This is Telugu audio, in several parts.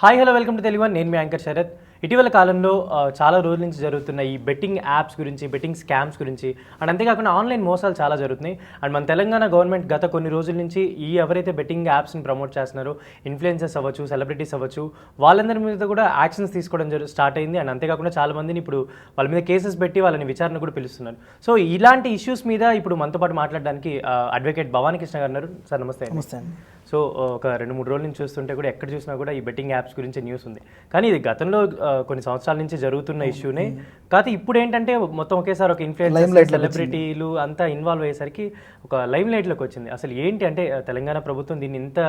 Hi hello welcome to Telugu. నేను మీ యాంకర్ శరత్. ఇటీవల కాలంలో చాలా రోజుల నుంచి జరుగుతున్న ఈ బెట్టింగ్ యాప్స్ గురించి, బెట్టింగ్ స్కామ్స్ గురించి అండ్ అంతేకాకుండా ఆన్లైన్ మోసాలు చాలా జరుగుతున్నాయి. అండ్ మన తెలంగాణ గవర్నమెంట్ గత కొన్ని రోజుల నుంచి ఎవరైతే బెట్టింగ్ యాప్స్ని ప్రమోట్ చేస్తున్నారో, ఇన్ఫ్లుయెన్సర్స్ అవ్వచ్చు, సెలబ్రిటీస్ అవ్వచ్చు, వాళ్ళందరి మీద కూడా యాక్షన్స్ తీసుకోవడం స్టార్ట్ అయింది. అండ్ అంతేకాకుండా చాలా మందిని ఇప్పుడు వాళ్ళ మీద కేసెస్ పెట్టి వాళ్ళని విచారణ కూడా పిలుస్తున్నారు. సో ఇలాంటి ఇష్యూస్ మీద ఇప్పుడు మనతో పాటు మాట్లాడడానికి అడ్వకేట్ భవానీ కృష్ణ గారు ఉన్నారు. సార్ నమస్తే. నమస్తే అండి. సో ఒక 2-3 రోజుల నుంచి చూస్తుంటే కూడా ఎక్కడ చూసినా కూడా ఈ బెట్టింగ్ యాప్స్ గురించి న్యూస్ ఉంది. కానీ ఇది గతంలో కొన్ని సంవత్సరాల నుంచి జరుగుతున్న ఇష్యూనే. కాకపోతే ఇప్పుడు ఏంటంటే మొత్తం ఒకేసారి ఒక ఇన్ఫ్లుయెన్సర్, సెలబ్రిటీలు అంతా ఇన్వాల్వ్ అయ్యేసరికి ఒక లైమ్ లైట్లోకి వచ్చింది. అసలు ఏంటి అంటే తెలంగాణ ప్రభుత్వం దీన్ని ఇంత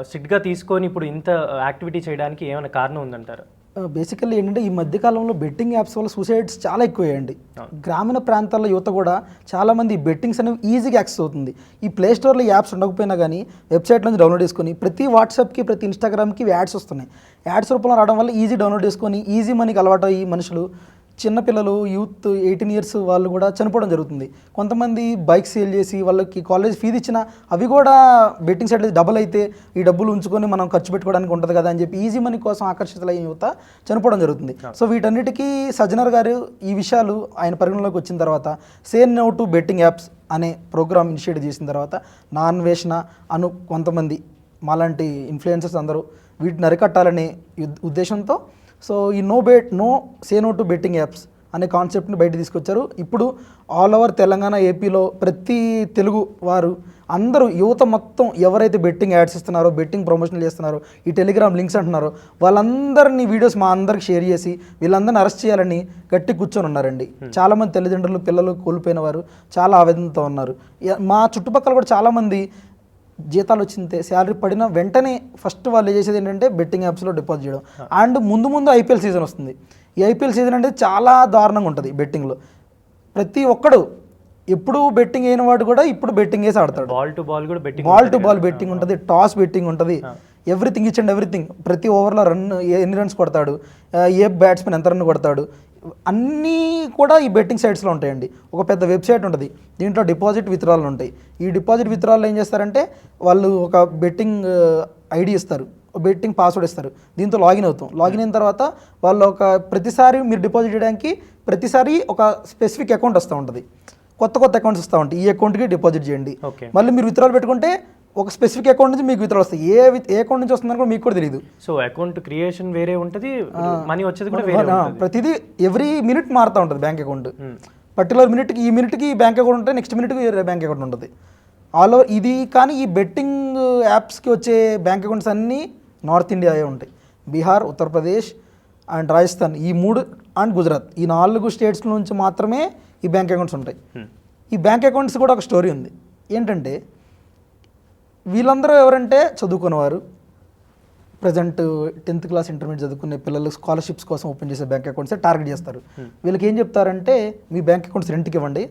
స్ట్రిక్ట్గా తీసుకొని ఇప్పుడు ఇంత యాక్టివిటీ చేయడానికి ఏమైనా కారణం ఉందంటారు? బేసికల్లీ ఏంటంటే ఈ మధ్యకాలంలో బెట్టింగ్ యాప్స్ వల్ల సూసైడ్స్ చాలా ఎక్కువయ్యాయండి. గ్రామీణ ప్రాంతాల్లో యువత కూడా చాలామంది బెట్టింగ్స్ అనేవి ఈజీగా యాక్సెస్ అవుతుంది. ఈ ప్లే స్టోర్లో యాప్స్ ఉండకపోయినా కానీ వెబ్సైట్ నుంచి డౌన్లోడ్ చేసుకొని ప్రతి వాట్సాప్కి, ప్రతి ఇన్స్టాగ్రామ్కి యాడ్స్ వస్తున్నాయి. యాడ్స్ రూపంలో రావడం వల్ల ఈజీ డౌన్లోడ్ చేసుకొని ఈజీ మనీకి అలవాటు అయ్యి మనుషులు, చిన్నపిల్లలు, యూత్ 18 years వాళ్ళు కూడా చనిపోవడం జరుగుతుంది. కొంతమంది బైక్ సేల్ చేసి వాళ్ళకి కాలేజ్ ఫీజు ఇచ్చిన అవి కూడా బెట్టింగ్ సైడ్ డబుల్ అయితే ఈ డబ్బులు ఉంచుకొని మనం ఖర్చు పెట్టుకోవడానికి ఉంటుంది కదా అని చెప్పి ఈజీ మనీ కోసం ఆకర్షితులైన యువత చనిపోవడం జరుగుతుంది. సో వీటన్నిటికీ సజ్జనర్ గారు ఈ విషయాలు ఆయన పరిగణలోకి వచ్చిన తర్వాత say no to betting apps అనే ప్రోగ్రామ్ ఇనిషియేట్ చేసిన తర్వాత నాన్వేషణ అను కొంతమంది మాలాంటి ఇన్ఫ్లుయెన్సర్స్ అందరూ వీటిని అరికట్టాలనే ఉద్దేశంతో సో ఈ say no to betting apps అనే కాన్సెప్ట్ని బయట తీసుకొచ్చారు. ఇప్పుడు ఆల్ ఓవర్ తెలంగాణ, ఏపీలో ప్రతి తెలుగు వారు అందరూ యువత మొత్తం ఎవరైతే బెట్టింగ్ యాడ్స్ ఇస్తున్నారో, బెట్టింగ్ ప్రమోషన్లు చేస్తున్నారో, ఈ టెలిగ్రామ్ లింక్స్ అంటున్నారో వాళ్ళందరినీ వీడియోస్ మా అందరికి షేర్ చేసి వీళ్ళందరినీ అరెస్ట్ చేయాలని గట్టి కూర్చొని ఉన్నారండి. చాలామంది తల్లిదండ్రులు, పిల్లలు కోల్పోయిన వారు చాలా ఆవేదనతో ఉన్నారు. మా చుట్టుపక్కల కూడా చాలామంది జీతాలు వచ్చిందే శాలరీ పడిన వెంటనే ఫస్ట్ వాళ్ళు చేసేది ఏంటంటే బెట్టింగ్ యాప్స్లో డిపాజిట్ చేయడం. అండ్ ముందు ఐపీఎల్ సీజన్ వస్తుంది. ఈ ఐపీఎల్ సీజన్ అంటే చాలా దారుణంగా ఉంటుంది బెట్టింగ్లో. ప్రతి ఒక్కడు ఎప్పుడు బెట్టింగ్ అయిన వాడు కూడా ఇప్పుడు బెట్టింగ్ వేసి ఆడతాడు. బాల్ టు బాల్ బెట్టింగ్ ఉంటుంది, టాస్ బెట్టింగ్ ఉంటుంది, ఎవ్రీథింగ్ ఇచ్ అండ్ ఎవ్రీథింగ్. ప్రతి ఓవర్లో ఎన్ని రన్స్ కొడతాడు, ఏ బ్యాట్స్మెన్ ఎంత రన్ కొడతాడు, అన్నీ కూడా ఈ బెట్టింగ్ సైట్స్లో ఉంటాయండి. ఒక పెద్ద వెబ్సైట్ ఉంటుంది, దీంట్లో డిపాజిట్ విత్డ్రాలు ఉంటాయి. ఈ డిపాజిట్ విత్డ్రాలు ఏం చేస్తారంటే వాళ్ళు ఒక బెట్టింగ్ ఐడి ఇస్తారు, బెట్టింగ్ పాస్వర్డ్ ఇస్తారు, దీంతో లాగిన్ అవుతాం. లాగిన్ అయిన తర్వాత వాళ్ళు ప్రతిసారి మీరు డిపాజిట్ చేయడానికి ప్రతిసారి ఒక స్పెసిఫిక్ అకౌంట్ వస్తూ ఉంటుంది, కొత్త అకౌంట్స్ వస్తూ ఉంటాయి. ఈ అకౌంట్కి డిపాజిట్ చేయండి. మళ్ళీ మీరు విత్డ్రాలు పెట్టుకుంటే ఒక స్పెసిఫిక్ అకౌంట్ నుంచి మీకు విత్డ్రాల్ వస్తాయి. ఏ అకౌంట్ నుంచి వస్తుందని కూడా మీకు కూడా తెలియదు. సో అకౌంట్ క్రియేషన్ వేరే ఉంటుంది, మనీ వచ్చేది కూడా వేరే. ప్రతిదీ ఎవ్రీ మినిట్ మారుతూ ఉంటుంది బ్యాంక్ అకౌంట్. పర్టికులర్ మినిట్కి ఈ మినిట్కి బ్యాంక్ అకౌంట్ ఉంటే నెక్స్ట్ మినిట్కి వేరే బ్యాంక్ అకౌంట్ ఉంటుంది. ఆల్ ఓవర్ ఇది. కానీ ఈ బెట్టింగ్ యాప్స్కి వచ్చే బ్యాంక్ అకౌంట్స్ అన్నీ నార్త్ ఇండియా ఉంటాయి. బీహార్, ఉత్తరప్రదేశ్ అండ్ రాజస్థాన్, ఈ 3 అండ్ గుజరాత్, ఈ 4 స్టేట్స్ నుంచి మాత్రమే ఈ బ్యాంక్ అకౌంట్స్ ఉంటాయి. ఈ బ్యాంక్ అకౌంట్స్ కూడా ఒక స్టోరీ ఉంది. ఏంటంటే వీళ్ళందరూ ఎవరంటే చదువుకున్నవారు, ప్రజెంట్ 10th క్లాస్ ఇంటర్మీడియట్ చదువుకునే పిల్లలు స్కాలర్షిప్స్ కోసం ఓపెన్ చేసే బ్యాంక్ అకౌంట్సే టార్గెట్ చేస్తారు. వీళ్ళకి ఏం చెప్తారంటే మీ బ్యాంక్ అకౌంట్స్ రెంట్కి ఇవ్వండి,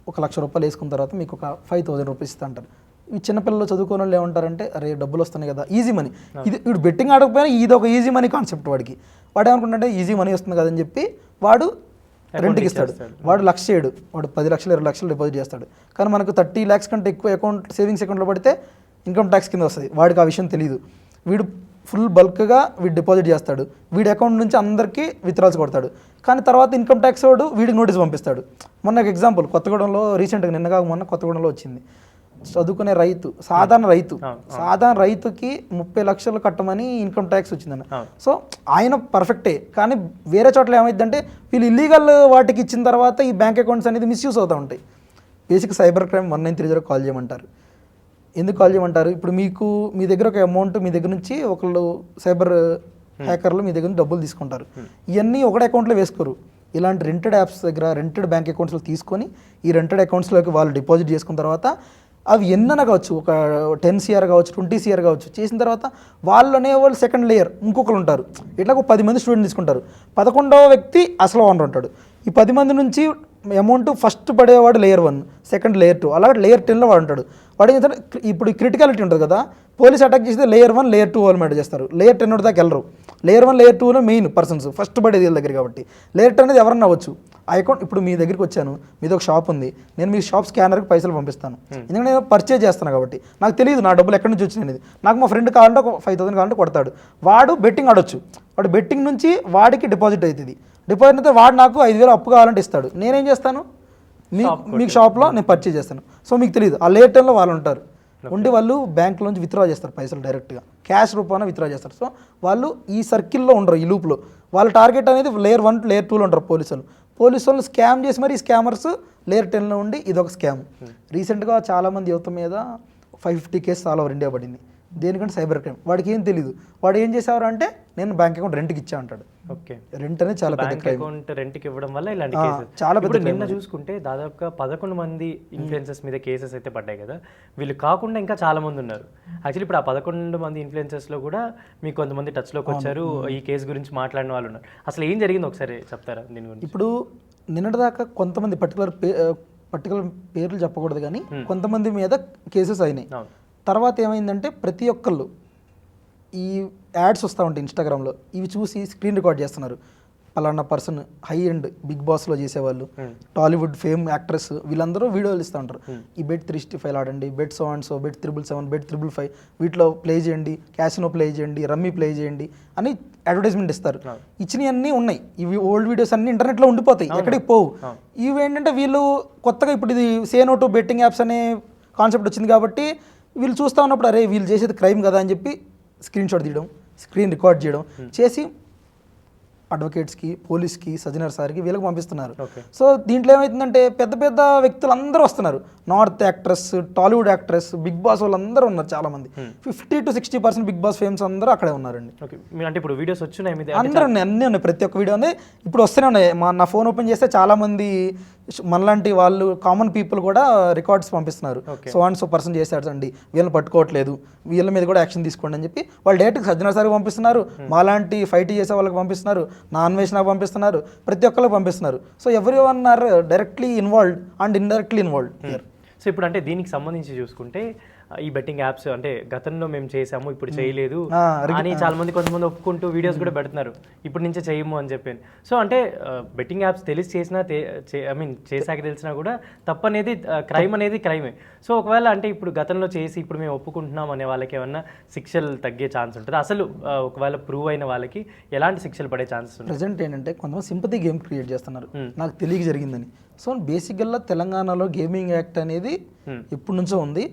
1,00,000 రూపాయలు వేసుకున్న తర్వాత మీకు ఒక 5,000 రూపీస్ ఇస్తా అంటారు. ఈ చిన్నపిల్లలు చదువుకునే వాళ్ళు ఏమంటారంటే అరే డబ్బులు వస్తున్నాయి కదా, ఈజీ మనీ. వీడు బెట్టింగ్ ఆడకపోయినా ఇది ఒక ఈజీ మనీ కాన్సెప్ట్. వాడు ఏమనుకుంటే ఈజీ మనీ వస్తుంది కదని చెప్పి వాడు రెంట్కి ఇస్తాడు. వాడు 1,00,000 చేయడు, వాడు 10 లక్షలు 20 లక్షలు డిపాజిట్ చేస్తాడు. కానీ మనకు 30 lakhs కంటే ఎక్కువ అకౌంట్ సేవింగ్స్ అకౌంట్లో పడితే ఇన్కమ్ ట్యాక్స్ కింద వస్తుంది. వాడికి ఆ విషయం తెలియదు. వీడు ఫుల్ బల్క్గా వీడు డిపాజిట్ చేస్తాడు, వీడి అకౌంట్ నుంచి అందరికీ విత్డ్రాల్స్ కొడతాడు. కానీ తర్వాత ఇన్కమ్ ట్యాక్స్ వాడు వీడికి నోటీస్ పంపిస్తాడు. మొన్న ఎగ్జాంపుల్ కొత్తగూడెంలో రీసెంట్గా మొన్న కొత్తగూడెంలో వచ్చింది. చదువుకునే రైతు, సాధారణ రైతుకి 30 లక్షలు కట్టమని ఇన్కమ్ ట్యాక్స్ వచ్చిందన్న. సో ఆయన పర్ఫెక్టే. కానీ వేరే చోట్ల ఏమైందంటే వీళ్ళు ఇల్లీగల్ వాటికి ఇచ్చిన తర్వాత ఈ బ్యాంక్ అకౌంట్స్ అనేది మిస్యూజ్ అవుతూ ఉంటాయి. బేసిక్ సైబర్ క్రైమ్ 1930 కాల్ చేయమంటారు. ఎందుకు కాల్ చేయమంటారు? ఇప్పుడు మీ దగ్గర ఒక అమౌంట్, మీ దగ్గర నుంచి ఒకళ్ళు సైబర్ హ్యాకర్లు మీ దగ్గర నుంచి డబ్బులు తీసుకుంటారు. ఇవన్నీ ఒకటే అకౌంట్లో వేసుకోరు. ఇలాంటి రెంటెడ్ యాప్స్ దగ్గర రెంటెడ్ బ్యాంక్ అకౌంట్స్లో తీసుకొని ఈ రెంటెడ్ అకౌంట్స్లోకి వాళ్ళు డిపాజిట్ చేసుకున్న తర్వాత అవి ఎన్నైనా కావచ్చు, ఒక 10 CR కావచ్చు, 20 CR కావచ్చు, చేసిన తర్వాత వాళ్ళు సెకండ్ లేయర్ ఇంకొకరు ఉంటారు. ఇట్లా ఒక 10 మంది స్టూడెంట్ తీసుకుంటారు. 11వ వ్యక్తి అసలు ఓనర్ ఉంటాడు. ఈ 10 మంది నుంచి అమౌంట్ ఫస్ట్ పడేవాడు లేయర్ 1, సెకండ్ లేయర్ 2, అలాగే లేయర్ 10లో వాడు ఉంటాడు. వాడు ఏం చేస్తాడు, ఇప్పుడు క్రిటికాలిటీ ఉంటుంది కదా, పోలీస్ అటాక్ చేస్తే లేయర్ 1, లేయర్ 2 వాళ్ళు మ్యాటర్ చేస్తారు, లేయర్ 10 దాకా వెళ్ళరు. లేయర్ 1 లేయర్ 2లో మెయిన్ పర్సన్స్ ఫస్ట్ పడేది వీళ్ళ దగ్గర కాబట్టి లేయర్ 2 అనేది ఎవరన్నా అవ్వచ్చు. ఆ అకౌంట్ ఇప్పుడు మీ దగ్గరికి వచ్చాను, మీది ఒక షాప్ ఉంది, నేను మీ షాప్ స్కానర్కి పైసలు పంపిస్తాను, ఎందుకంటే నేను పర్చేజ్ చేస్తాను కాబట్టి నాకు తెలియదు నా డబ్బులు ఎక్కడి నుంచి వచ్చినాయి. నాకు మా ఫ్రెండ్ కావాలంటే ఒక 5,000 కావాలంటే కొడతాడు, వాడు బెట్టింగ్ ఆడొచ్చు, వాడు బెట్టింగ్ నుంచి వాడికి డిపాజిట్ అవుతుంది, డిపాజిట్ అయితే వాడు నాకు 5,000 అప్పు కావాలంటే ఇస్తాడు, నేనేం చేస్తాను మీకు షాప్లో నేను పర్చేజ్ చేస్తాను. సో మీకు తెలియదు ఆ లేట్ టైంలో వాళ్ళు ఉంటారు, ఉండి వాళ్ళు బ్యాంకులోంచి విత్డ్రా చేస్తారు పైసలు డైరెక్ట్గా క్యాష్ రూపాన విత్డ్రా చేస్తారు. సో వాళ్ళు ఈ సర్కిల్లో ఉండరు, ఈ లూప్లో వాళ్ళ టార్గెట్ అనేది లేయర్ 1 లేయర్ 2లో ఉంటారు. పోలీసు వాళ్ళు స్కామ్ చేసి మరి ఈ స్కామర్స్ లేయర్ 10లో ఉండి ఇదొక స్కామ్. రీసెంట్గా చాలామంది యువత మీద 550 కేసు ఆల్ ఓవర్ ఇండియా పడింది. దేనికంటే సైబర్ క్రైమ్. వాడికి ఏం తెలియదు, వాడు ఏం చేసేవారు అంటే నేను బ్యాంక్ అకౌంట్ రెంట్కి ఇచ్చా అంటాడు. ఓకే, రెంట్ అనేది చాలా పెద్ద క్రైమ్. అకౌంట్ రెంట్కి ఇవ్వడం వల్ల ఇలాంటి కేసెస్ చాలా పెద్ద. నిన్న చూసుకుంటే దాదాపుగా 11 మంది ఇన్ఫ్లుయెన్సర్స్ మీద కేసెస్ అయితే పడ్డాయి కదా, వీళ్ళు కాకుండా ఇంకా చాలా మంది ఉన్నారు. యాక్చువల్లీ ఇప్పుడు ఆ 11 మంది ఇన్ఫ్లుయెన్సర్స్లో కూడా మీకు కొంతమంది టచ్లోకి వచ్చారు, ఈ కేసు గురించి మాట్లాడిన వాళ్ళు ఉన్నారు. అసలు ఏం జరిగింది ఒకసారి చెప్తారా దీని గురించి? ఇప్పుడు నిన్నటిదాకా కొంతమంది పర్టికులర్ పేర్లు చెప్పకూడదు కానీ కొంతమంది మీద కేసెస్ అయినాయి. తర్వాత ఏమైందంటే ప్రతి ఒక్కళ్ళు ఈ యాడ్స్ వస్తూ ఉంటాయి ఇన్స్టాగ్రామ్లో, ఇవి చూసి స్క్రీన్ రికార్డ్ చేస్తున్నారు. పలానా పర్సన్ హై అండ్ బిగ్ బాస్లో చేసేవాళ్ళు, టాలీవుడ్ ఫేమ్ యాక్ట్రెస్, వీళ్ళందరూ వీడియోలు ఇస్తూ ఉంటారు. ఈ బెట్ 365 ఆడండి, bet so and so, bet 777, bet 555, వీటిలో ప్లే చేయండి, క్యాసినో ప్లే చేయండి, రమ్మీ ప్లే చేయండి అని అడ్వర్టైజ్మెంట్ ఇస్తారు. ఇచ్చినవన్నీ ఉన్నాయి, ఇవి ఓల్డ్ వీడియోస్ అన్ని ఇంటర్నెట్లో ఉండిపోతాయి, ఎక్కడికి పోవు. ఇవి ఏంటంటే వీళ్ళు కొత్తగా ఇప్పుడు ఇది say no to betting apps అనే కాన్సెప్ట్ వచ్చింది కాబట్టి వీళ్ళు చూస్తూ ఉన్నప్పుడు అరే వీళ్ళు చేసేది క్రైమ్ కదా అని చెప్పి స్క్రీన్ షాట్ తీయడం, స్క్రీన్ రికార్డ్ చేయడం చేసి అడ్వకేట్స్కి, పోలీస్కి, సజ్జనర్ సార్కి వీళ్ళకి పంపిస్తున్నారు. సో దీంట్లో ఏమవుతుందంటే పెద్ద పెద్ద వ్యక్తులు అందరూ వస్తున్నారు, north actress, Tollywood actress, Bigg Boss వాళ్ళందరూ ఉన్నారు చాలామంది. 50 to 60% బిగ్ బాస్ ఫేమ్స్ అందరూ అక్కడే ఉన్నారండి. అంటే ఇప్పుడు వీడియోస్ వచ్చినాయి అందరూ ఉన్నాయి, అన్నీ ఉన్నాయి, ప్రతి ఒక్క వీడియో ఉంది ఇప్పుడు వస్తూనే ఉన్నాయి. నా ఫోన్ ఓపెన్ చేస్తే చాలామంది మనలాంటి వాళ్ళు కామన్ పీపుల్ కూడా రికార్డ్స్ పంపిస్తున్నారు. సో అండ్ సో పర్సన్ చేశాడు అండి, వీళ్ళని పట్టుకోవట్లేదు, వీళ్ళ మీద కూడా యాక్షన్ తీసుకోండి అని చెప్పి వాళ్ళు డైరెక్ట్ సజ్జనర్ సార్కి పంపిస్తున్నారు, మాలాంటి ఫైట్ చేసే వాళ్ళకి పంపిస్తున్నారు, నా అన్వేషణకు పంపిస్తున్నారు, ప్రతి ఒక్కరికి పంపిస్తున్నారు. So every one or directly involved and indirectly involved here. So ఇప్పుడు అంటే దీనికి సంబంధించి చూసుకుంటే ఈ బెట్టింగ్ యాప్స్ అంటే గతంలో మేము చేసాము ఇప్పుడు చేయలేదు అని చాలా మంది కొంతమంది ఒప్పుకుంటూ వీడియోస్ కూడా పెడుతున్నారు, ఇప్పుడు నుంచే చేయము అని చెప్పాను. సో అంటే బెట్టింగ్ యాప్స్ తెలిసి చేసినా చేశాక తెలిసినా కూడా తప్పనేది క్రైమ్ అనేది క్రైమే. సో ఒకవేళ అంటే ఇప్పుడు గతంలో చేసి ఇప్పుడు మేము ఒప్పుకుంటున్నాం అనే వాళ్ళకి ఏమన్నా శిక్షలు తగ్గే ఛాన్స్ ఉంటుంది? అసలు ఒకవేళ ప్రూవ్ అయిన వాళ్ళకి ఎలాంటి శిక్షలు పడే ఛాన్సెస్ ఉంటాయి? ప్రజెంట్ ఏంటంటే కొంతమంది సింపతి గేమ్ క్రియేట్ చేస్తున్నారు, నాకు తెలియక జరిగిందని. సో బేసిక్గా తెలంగాణలో గేమింగ్ యాక్ట్ అనేది ఎప్పటి నుంచో ఉంది,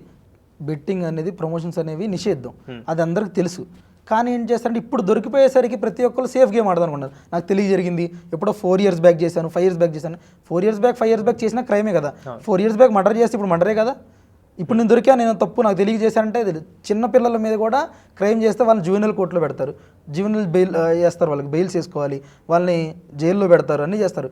బెట్టింగ్ అనేది ప్రమోషన్స్ అనేవి నిషేధం, అది అందరికి తెలుసు. కానీ ఏం చేస్తారంటే ఇప్పుడు దొరికిపోయేసరికి ప్రతి ఒక్కరు సేఫ్ గేమ్ ఆడదాం అనుకున్నారు. నాకు తెలియ జరిగింది ఎప్పుడో 4 years బ్యాక్ చేశాను, 5 years బ్యాక్ చేశాను. 4 years బ్యాక్ 5 years బ్యాక్ చేసినా క్రైమే కదా, 4 years బ్యాక్ మర్డర్ చేస్తే ఇప్పుడు మర్డరే కదా. ఇప్పుడు నేను దొరికా, నేను తప్పు నాకు తెలియజేశానంటే చిన్న పిల్లల మీద కూడా క్రైమ్ చేస్తే వాళ్ళని జూనియల్ కోర్టులో పెడతారు, జూనియల్ బెయిల్ చేస్తారు, వాళ్ళకి బెయిల్స్ వేసుకోవాలి, వాళ్ళని జైల్లో పెడతారు, అన్నీ చేస్తారు.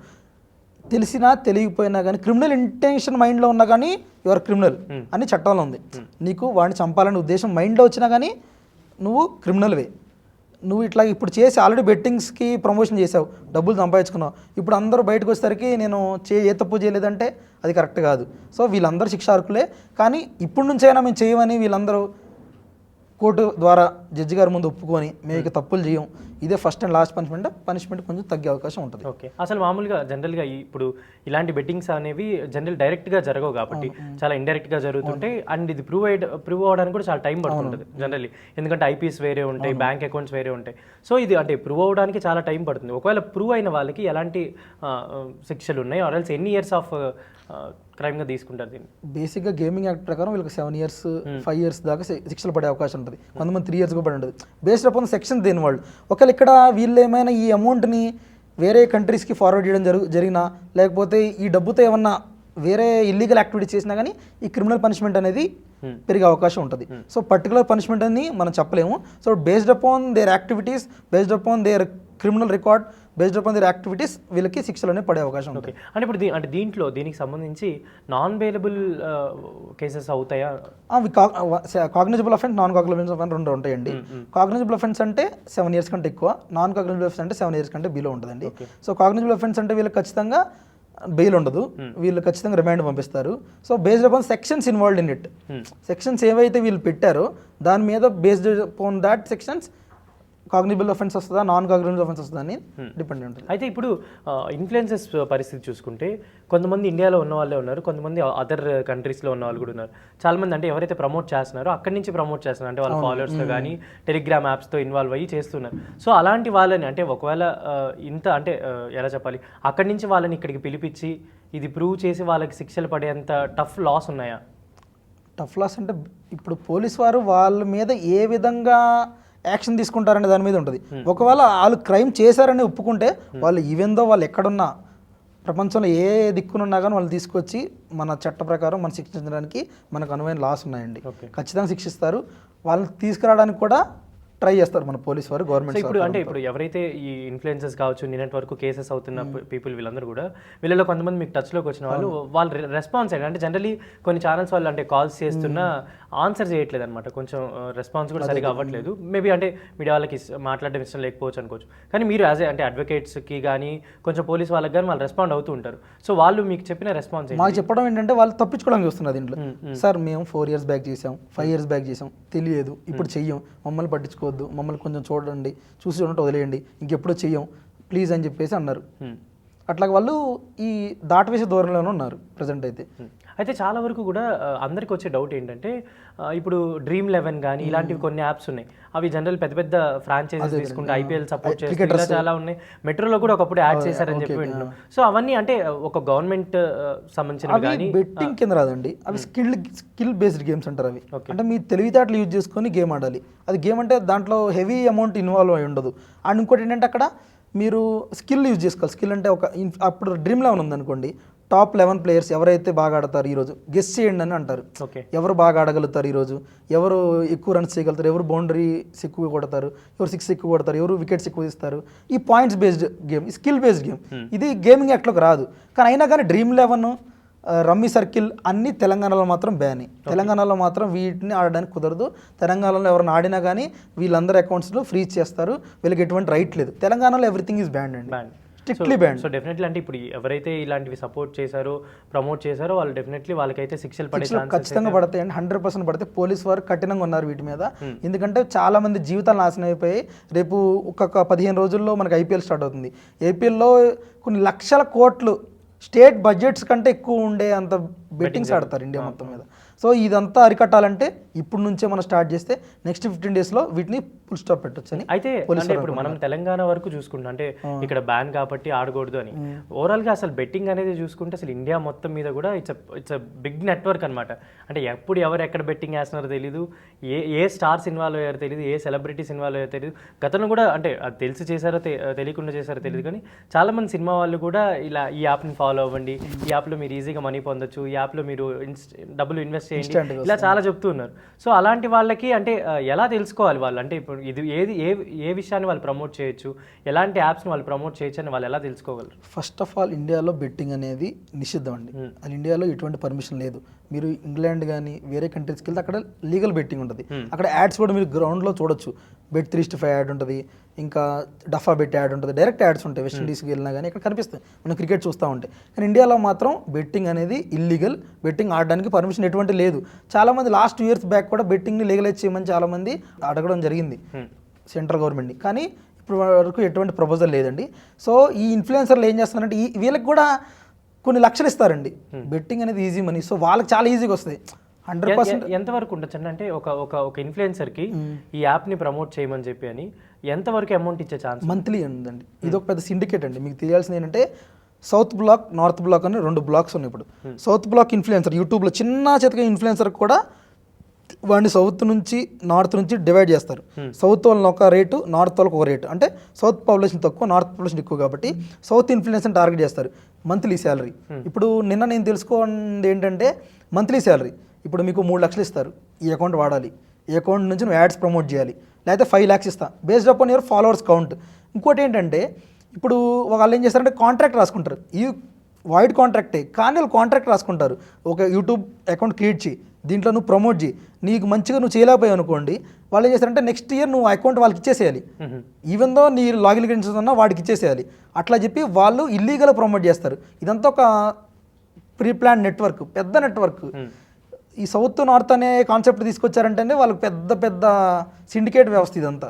తెలిసినా తెలియకపోయినా కానీ క్రిమినల్ ఇంటెన్షన్ మైండ్లో ఉన్నా కానీ యువర్ క్రిమినల్ అని చట్టంలో ఉంది. నీకు వాడిని చంపాలనే ఉద్దేశం మైండ్లో వచ్చినా కానీ నువ్వు క్రిమినల్వే. నువ్వు ఇట్లా ఇప్పుడు చేసి ఆల్రెడీ బెట్టింగ్స్కి ప్రమోషన్ చేసావు, డబ్బులు సంపాదించుకున్నావు, ఇప్పుడు అందరూ బయటకు వచ్చేసరికి నేను ఏ తప్పు చేయలేదంటే అది కరెక్ట్ కాదు. సో వీళ్ళందరూ శిక్షార్హులే. కానీ ఇప్పటి నుంచైనా మేము చేయమని వీళ్ళందరూ కోర్టు ద్వారా జడ్జి గారి ముందు ఒప్పుకొని మేము ఇక తప్పులు చేయం, ఇదే ఫస్ట్ అండ్ లాస్ట్ పనిష్మెంట్ కొంచెం తగ్గే అవకాశం ఉంటుంది. ఓకే, అసలు మామూలుగా జనరల్గా ఇప్పుడు ఇలాంటి బెట్టింగ్స్ అనేవి జనరల్ డైరెక్ట్గా జరగవు కాబట్టి చాలా ఇండైరెక్ట్గా జరుగుతుంటాయి. అండ్ ఇది ప్రూవ్ అవ్వడానికి కూడా చాలా టైం పడుతుంటుంది జనరల్లీ, ఎందుకంటే ఐపీఎస్ వేరే ఉంటాయి, బ్యాంక్ అకౌంట్స్ వేరే ఉంటాయి. సో ఇది అంటే ప్రూవ్ అవ్వడానికి చాలా టైం పడుతుంది. ఒకవేళ ప్రూవ్ అయిన వాళ్ళకి ఎలాంటి శిక్షలు ఉన్నాయి, ఆర్ ఎల్స్ ఎన్ని ఇయర్స్ ఆఫ్ క్రైమ్గా తీసుకుంటారు దీన్ని? బేసిక్గా గేమింగ్ యాక్ట్ ప్రకారం వీళ్ళకి 7 years 5 years దాకా శిక్షలు పడే అవకాశం ఉంటుంది, కొంతమంది 3 years కూడా పడి ఉంటుంది. బేస్డ్ అపాన్ సెక్షన్ దేని వాళ్ళు. ఒకవేళ ఇక్కడ వీళ్ళు ఏమైనా ఈ అమౌంట్ని వేరే కంట్రీస్కి ఫార్వర్డ్ చేయడం జరిగినా, లేకపోతే ఈ డబ్బుతో ఏమన్నా వేరే ఇల్లీగల్ యాక్టివిటీస్ చేసినా కానీ ఈ క్రిమినల్ పనిష్మెంట్ అనేది పెరిగే అవకాశం ఉంటుంది. సో పర్టికులర్ పనిష్మెంట్ అని మనం చెప్పలేము. So based upon there activities, based upon there criminal record, based upon there activities వీళ్ళకి శిక్షలోనే పడే అవకాశం ఉంటుంది. అంటే ఇప్పుడు అంటే దీనికి సంబంధించి నాన్ బెయిలబుల్ కేసెస్ అవుతాయా? అవి cognizable offence, non cognizable offence రెండు ఉంటాయండి. కాగ్నిజబుల్ అఫెన్స్ అంటే 7 years కంటే ఎక్కువ, నాన్ కాగ్నిజబుల్ అఫెన్స్ అంటే 7 years కంటే బిలో ఉంటుందండి. సో కాగ్నిజబుల్ అఫెన్స్ అంటే వీళ్ళకి ఖచ్చితంగా బెయిల్ ఉండదు, వీళ్ళు ఖచ్చితంగా రిమాండ్ పంపిస్తారు. So based upon sections involved in it, sections ఏవైతే వీళ్ళు పెట్టారో దాని మీద based upon that sections cognizable offence వస్తుందా నాన్ కాగ్నిబుల్ ఆఫెన్స్ వస్తుందా అని డిపెండ్ ఉంటుంది. అయితే ఇప్పుడు ఇన్ఫ్లుయెన్సెస్ పరిస్థితి చూసుకుంటే కొంతమంది ఇండియాలో ఉన్న వాళ్ళే ఉన్నారు, కొంతమంది అదర్ కంట్రీస్లో ఉన్న వాళ్ళు కూడా ఉన్నారు. చాలామంది అంటే ఎవరైతే ప్రమోట్ చేస్తున్నారో అక్కడి నుంచి ప్రమోట్ చేస్తున్నారు, అంటే వాళ్ళ ఫాలోవర్స్తో కానీ టెలిగ్రామ్ యాప్స్తో ఇన్వాల్వ్ అయ్యి చేస్తున్నారు. సో అలాంటి వాళ్ళని అంటే ఒకవేళ ఇంత అంటే ఎలా చెప్పాలి, అక్కడి నుంచి వాళ్ళని ఇక్కడికి పిలిపించి ఇది ప్రూవ్ చేసి వాళ్ళకి శిక్షలు పడేంత టఫ్ లాస్ ఉన్నాయా? టఫ్ లాస్ అంటే ఇప్పుడు పోలీస్ వారు వాళ్ళ మీద ఏ విధంగా యాక్షన్ తీసుకుంటారనే దాని మీద ఉంటుంది. ఒకవేళ వాళ్ళు క్రైమ్ చేశారని ఒప్పుకుంటే వాళ్ళు ఈవెందో వాళ్ళు ఎక్కడున్నా ప్రపంచంలో ఏ దిక్కునున్నా కానీ వాళ్ళు తీసుకొచ్చి మన చట్ట ప్రకారం మనం శిక్షించడానికి మనకు అనువైన లాస్ ఉన్నాయండి. ఖచ్చితంగా శిక్షిస్తారు. వాళ్ళని తీసుకురావడానికి కూడా ట్రై చేస్తారు మన పోలీస్ వారు, గవర్నమెంట్. ఇప్పుడు అంటే ఇప్పుడు ఎవరైతే ఈ ఇన్ఫ్లుయెన్సెస్ కావచ్చు, నిన్నటి వరకు కేసెస్ అవుతున్న పీపుల్ వీళ్ళందరూ కూడా వీళ్ళలో కొంతమంది మీకు టచ్లోకి వచ్చిన వాళ్ళు వాళ్ళ రెస్పాన్స్ ఏంటి అంటే జనరలీ కొన్ని ఛానల్స్ వాళ్ళు అంటే కాల్స్ చేస్తున్నా ఆన్సర్ చేయట్లేదు అనమాట, కొంచెం రెస్పాన్స్ కూడా సరిగా అవ్వట్లేదు. మేబీ అంటే మీడియా వాళ్ళకి మాట్లాడడం ఇష్టం లేకపోవచ్చు అనుకోవచ్చు, కానీ మీరు యాజ్ అంటే అడ్వకేట్స్కి కానీ కొంచెం పోలీస్ వాళ్ళకి కానీ వాళ్ళు రెస్పాండ్ అవుతూ ఉంటారు. సో వాళ్ళు మీకు చెప్పిన రెస్పాన్స్ మాకు చెప్పడం ఏంటంటే వాళ్ళు తప్పించుకోవడానికి చూస్తున్నారు దీంట్లో. సార్ మేము 4 years బ్యాక్ చేసాం, 5 years బ్యాక్ చేసాం, తెలియదు, ఇప్పుడు చెయ్యం, మమ్మల్ని పట్టించుకోవద్దు, మమ్మల్ని కొంచెం చూడండి, చూసి చూడండి, వదిలేయండి, ఇంకెప్పుడు చెయ్యం ప్లీజ్ అని చెప్పేసి అన్నారు. అట్లా వాళ్ళు ఈ దాటవేసే ధోరణిలోనే ఉన్నారు ప్రజెంట్ అయితే. అయితే చాలా వరకు కూడా అందరికి వచ్చే డౌట్ ఏంటంటే ఇప్పుడు Dream11 కానీ ఇలాంటివి కొన్ని యాప్స్ ఉన్నాయి, అవి జనరల్ పెద్ద పెద్ద ఫ్రాంచైజీస్ తీసుకుంటే IPL సపోర్ట్ చేస్తే చాలా ఉన్నాయి, మెట్రోలో కూడా ఒకప్పుడు యాడ్ చేశారని చెప్పి వింటున్నాం. సో అవన్నీ అంటే ఒక గవర్నమెంట్ సంబంధించినవి కానీ బెట్టింగ్ కింద రాదండి, అవి స్కిల్ బేస్డ్ గేమ్స్ అంటారు. అవి అంటే మీ తెలివితేటలు యూజ్ చేసుకొని గేమ్ ఆడాలి. అది గేమ్ అంటే దాంట్లో హెవీ అమౌంట్ ఇన్వాల్వ్ అయి ఉండదు. అండ్ ఇంకోటి ఏంటంటే అక్కడ మీరు స్కిల్ యూజ్ చేసుకోవాలి. స్కిల్ అంటే అప్పుడు Dream11 ఉందనుకోండి, టాప్ 11 players ఎవరైతే బాగా ఆడతారు ఈరోజు గెస్ చేయండి అని అంటారు. ఎవరు బాగా ఆడగలుగుతారు ఈరోజు, ఎవరు ఎక్కువ రన్స్ చేయగలుగుతారు, ఎవరు బౌండరీస్ ఎక్కువ కొడతారు, ఎవరు 6 ఎక్కువ కొడతారు, ఎవరు వికెట్స్ ఎక్కువ తీస్తారు. ఈ points based game, skill based game. ఇది గేమింగ్ యాక్ట్లోకి రాదు. కానీ అయినా కానీ Dream11, రమ్మీ సర్కిల్ అన్నీ తెలంగాణలో మాత్రం బ్యాన్. తెలంగాణలో మాత్రం వీటిని ఆడడానికి కుదరదు. తెలంగాణలో ఎవరైనా ఆడినా కానీ వీళ్ళందరి అకౌంట్స్లో ఫ్రీజ్ చేస్తారు, వీళ్ళకి ఎటువంటి రైట్ లేదు. తెలంగాణలో ఎవ్రీథింగ్ ఈజ్ బ్యాన్ అండి, స్ట్రిక్ట్లీ బ్యాన్. సో డెఫినెట్లీ అంటే ఇప్పుడు ఎవరైతే ఇలాంటివి సపోర్ట్ చేశారో ప్రమోట్ చేశారో వాళ్ళు డెఫినెట్లీ వాళ్ళకైతే శిక్షలు ఖచ్చితంగా పడతాయండి, 100% పడతాయి. పోలీస్ వారు కఠినంగా ఉన్నారు వీటి మీద. ఎందుకంటే చాలా మంది జీవితాలు నాశనం అయిపోయి రేపు ఒక్కొక్క 15 రోజుల్లో మనకి IPL స్టార్ట్ అవుతుంది. APLలో కొన్ని లక్షల కోట్లు స్టేట్ బడ్జెట్స్ కంటే ఎక్కువ ఉండే అంత బెట్టింగ్స్ ఆడతారు ఇండియా మొత్తం మీద. సో ఇదంతా అరికట్టాలంటే ఇప్పుడు నుంచే మనం స్టార్ట్ చేస్తే నెక్స్ట్ 15 daysలో వీటిని ఫుల్ స్టాప్ పెట్టొచ్చు అని. అయితే అంటే ఇప్పుడు మనం తెలంగాణ వరకు చూసుకుంటాం, అంటే ఇక్కడ బ్యాన్ కాబట్టి ఆడకూడదు అని. ఓవరాల్గా అసలు బెట్టింగ్ అనేది చూసుకుంటే అసలు ఇండియా మొత్తం మీద కూడా ఇట్స్ బిగ్ నెట్వర్క్ అనమాట. అంటే ఎప్పుడు ఎవరు ఎక్కడ బెట్టింగ్ వేస్తున్నారో తెలియదు, ఏ స్టార్స్ ఇన్వాల్వ్ అయ్యారో తెలియదు, ఏ సెలబ్రిటీస్ ఇన్వాల్వ్ అయ్యారో తెలియదు. గతంలో కూడా అంటే అది తెలిసి చేశారో తెలియకుండా చేశారో తెలియదు, కానీ చాలా మంది సినిమా వాళ్ళు కూడా ఇలా ఈ యాప్ని ఫాలో అవ్వండి, ఈ యాప్లో మీరు ఈజీగా మనీ పొందొచ్చు, ఈ యాప్లో మీరు డబ్బులు ఇన్వెస్ట్ చేయండి, ఇలా చాలా చెప్తూ ఉన్నారు. సో అలాంటి వాళ్ళకి అంటే ఎలా తెలుసుకోవాలి వాళ్ళు, అంటే ఇప్పుడు ఇది ఏ విషయాన్ని వాళ్ళు ప్రమోట్ చేయొచ్చు, ఎలాంటి యాప్స్ని వాళ్ళు ప్రమోట్ చేయొచ్చు అని వాళ్ళు ఎలా తెలుసుకోగలరు? ఫస్ట్ ఆఫ్ ఆల్ ఇండియాలో బెట్టింగ్ అనేది నిషిద్ధం అండి. అది ఇండియాలో ఎటువంటి పర్మిషన్ లేదు. మీరు ఇంగ్లాండ్ కానీ వేరే కంట్రీస్కి వెళ్తే అక్కడ లీగల్ బెట్టింగ్ ఉంటుంది. అక్కడ యాడ్స్ కూడా మీరు గ్రౌండ్లో చూడొచ్చు. Bet 3-5 యాడ్ ఉంటుంది, ఇంకా డఫా బెట్ యాడ్ ఉంటుంది, డైరెక్ట్ యాడ్స్ ఉంటాయి. వెస్టిండీస్కి వెళ్ళినా కానీ ఇక్కడ కనిపిస్తాయి, మనం క్రికెట్ చూస్తూ ఉంటాయి. కానీ ఇండియాలో మాత్రం బెట్టింగ్ అనేది ఇల్లీగల్. బెట్టింగ్ ఆడడానికి పర్మిషన్ ఎటువంటి లేదు. చాలామంది లాస్ట్ 2 years బ్యాక్ కూడా బెట్టింగ్ని లీగలైజ్ చేయమని చాలామంది అడగడం జరిగింది సెంట్రల్ గవర్నమెంట్ని, కానీ ఇప్పుడు వరకు ఎటువంటి ప్రపోజల్ లేదండి. సో ఈ ఇన్ఫ్లుయెన్సర్లు ఏం చేస్తున్నారంటే వీళ్ళకి కూడా కొన్ని లక్షలు ఇస్తారండి. బెట్టింగ్ అనేది ఈజీ మనీ, సో వాళ్ళకి చాలా ఈజీగా వస్తాయి. 100% ఎంతవరకు ఉండొచ్చు అంటే ఒక ఇన్ఫ్లుయెన్సర్కి ఈ యాప్ని ప్రమోట్ చేయమని చెప్పి అని ఎంతవరకు అమౌంట్ ఇచ్చే ఛాన్స్? మంత్లీ ఉందండి. ఇది ఒక పెద్ద సిండికేట్ అండి. మీకు తెలియాల్సింది ఏంటంటే సౌత్ బ్లాక్, నార్త్ బ్లాక్ అని 2 బ్లాక్స్ ఉన్నాయి. ఇప్పుడు సౌత్ బ్లాక్ ఇన్ఫ్లుయెన్సర్ యూట్యూబ్లో చిన్న చేతిగా ఇన్ఫ్లుయెన్సర్ కూడా వాడిని సౌత్ నుంచి నార్త్ నుంచి డివైడ్ చేస్తారు. సౌత్ వాళ్ళని ఒక రేటు, నార్త్ వాళ్ళకి ఒక రేటు. అంటే సౌత్ పాపులేషన్ తక్కువ, నార్త్ పాపులేషన్ ఎక్కువ కాబట్టి సౌత్ ఇన్ఫ్లుయెన్సర్ని టార్గెట్ చేస్తారు. Monthly salary. ఇప్పుడు నిన్న నేను తెలుసుకోండి ఏంటంటే మంత్లీ శాలరీ ఇప్పుడు మీకు 3 లక్షలు ఇస్తారు, ఈ అకౌంట్ వాడాలి, ఈ అకౌంట్ నుంచి నువ్వు యాడ్స్ ప్రమోట్ చేయాలి, లేకపోతే 5 lakhs ఇస్తా based upon your followers count. ఇంకోటి ఏంటంటే ఇప్పుడు వాళ్ళు ఏం చేస్తారంటే కాంట్రాక్ట్ రాసుకుంటారు. ఈ వైడ్ కాంట్రాక్టే, కానీ వాళ్ళు కాంట్రాక్ట్ రాసుకుంటారు. ఒక యూట్యూబ్ అకౌంట్ క్రియేట్ చేయి, దీంట్లో నువ్వు ప్రమోట్ చేయి, నీకు మంచిగా నువ్వు చేయలేకపోయావు అనుకోండి, వాళ్ళు ఏం చేస్తారంటే నెక్స్ట్ ఇయర్ నువ్వు అకౌంట్ వాళ్ళకి ఇచ్చేసేయాలి. ఈవెన్ దో నీ లాగిన్ క్రెడెన్షియల్స్ ఉన్నా వాడికి ఇచ్చేసేయాలి. అట్లా చెప్పి వాళ్ళు ఇల్లీగల్ ప్రమోట్ చేస్తారు. ఇదంతా ఒక ప్రీ ప్లాన్ నెట్వర్క్, పెద్ద నెట్వర్క్. ఈ సౌత్ నార్త్ అనే కాన్సెప్ట్ తీసుకొచ్చారంటే వాళ్ళకి పెద్ద పెద్ద సిండికేట్ వ్యవస్థ ఇదంతా.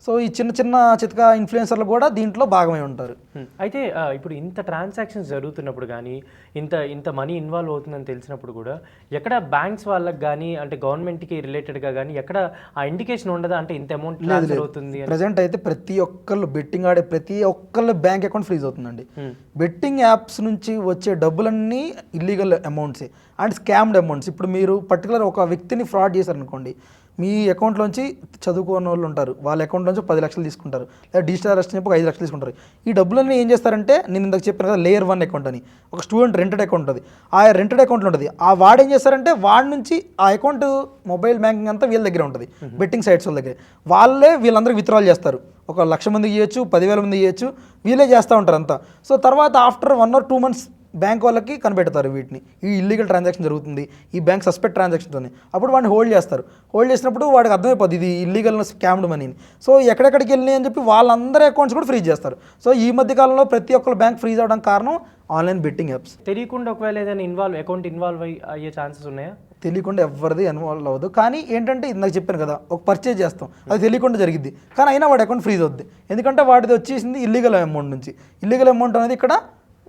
సో ఈ చిన్న చిన్న చితక ఇన్ఫ్లుయెన్సర్లు కూడా దీంట్లో భాగమై ఉంటారు. అయితే ఇప్పుడు ఇంత ట్రాన్సాక్షన్స్ జరుగుతున్నప్పుడు కానీ ఇంత మనీ ఇన్వాల్వ్ అవుతుందని తెలిసినప్పుడు కూడా ఎక్కడ బ్యాంక్స్ వాళ్ళకి కానీ అంటే గవర్నమెంట్కి రిలేటెడ్గా కానీ ఎక్కడ ఆ ఇండికేషన్ ఉండదా అంటే ఇంత అమౌంట్ ట్రాన్స్ఫర్ అవుతుంది? ప్రజెంట్ అయితే ప్రతి ఒక్కళ్ళు బెట్టింగ్ ఆడే ప్రతి ఒక్కళ్ళ బ్యాంక్ అకౌంట్ ఫ్రీజ్ అవుతుందండి. బెట్టింగ్ యాప్స్ నుంచి వచ్చే డబ్బులన్నీ ఇల్లీగల్ అమౌంట్సే అండ్ స్కామ్డ్ అమౌంట్స్. ఇప్పుడు మీరు పర్టికులర్ ఒక వ్యక్తిని ఫ్రాడ్ చేశారనుకోండి, మీ అకౌంట్లోంచి చదువుకున్న వాళ్ళు ఉంటారు, వాళ్ళ అకౌంట్లోంచి 10 లక్షలు తీసుకుంటారు, లేదా డిజిటల్ అరెస్ట్ చెప్పి 5 లక్షలు తీసుకుంటారు. ఈ డబ్బులన్నీ ఏం చేస్తారంటే, నేను ఇందాక చెప్పాను కదా లేయర్ 1 అకౌంట్ అని, ఒక స్టూడెంట్ రెంటెడ్ అకౌంట్ ఉంటుంది, ఆ రెంటెడ్ అకౌంట్లో ఉంటుంది. ఆ వాడు ఏం చేస్తారంటే వాడి నుంచి ఆ అకౌంట్ మొబైల్ బ్యాంకింగ్ అంతా వీళ్ళ దగ్గర ఉంటుంది, బెట్టింగ్ సైట్స్ వాళ్ళ దగ్గర. వాళ్ళే వీళ్ళందరికీ విత్డ్రాల్ చేస్తారు. ఒక 1,00,000 మందికి ఇవ్వచ్చు, 10,000 మందికి ఇవ్వచ్చు, వీళ్ళే చేస్తూ ఉంటారు అంతా. సో తర్వాత ఆఫ్టర్ 1 or 2 months బ్యాంక్ వాళ్ళకి కనిపెడతారు వీటిని, ఈ ఇల్లీగల్ ట్రాన్సాక్షన్ జరుగుతుంది, ఈ బ్యాంక్ సస్పెక్ట్ ట్రాన్సాక్షన్స్ ఉన్నాయి. అప్పుడు వాడిని హోల్డ్ చేస్తారు. హోల్డ్ చేసినప్పుడు వాడికి అర్థమైపోతుంది ఇది ఇల్లీగల్ స్కామ్డ్ మనీని. సో ఎక్కడెక్కడికి వెళ్ళినాయి అని చెప్పి వాళ్ళందరి అకౌంట్స్ కూడా ఫ్రీజ్ చేస్తారు. సో ఈ మధ్య కాలంలో ప్రతి ఒక్కరు బ్యాంక్ ఫ్రీజ్ అవడానికి కారణం ఆన్లైన్ బెట్టింగ్ యాప్స్. తెలియకుండా ఒకవేళ ఏదైనా అకౌంట్ ఇన్వాల్వ్ అయ్యే ఛాన్సెస్ ఉన్నాయా? తెలియకుండా ఎవరిది ఇన్వాల్వ్ అవ్వదు. కానీ ఏంటంటే ఇందాక చెప్పాను కదా, ఒక పర్చేజ్ చేస్తాం, అది తెలియకుండా జరిగింది, కానీ అయినా వాడి అకౌంట్ ఫ్రీజ్ అవుద్ది. ఎందుకంటే వాడిది వచ్చేసింది ఇల్లీగల్ అమౌంట్ నుంచి. ఇల్లీగల్ అమౌంట్ అనేది ఇక్కడ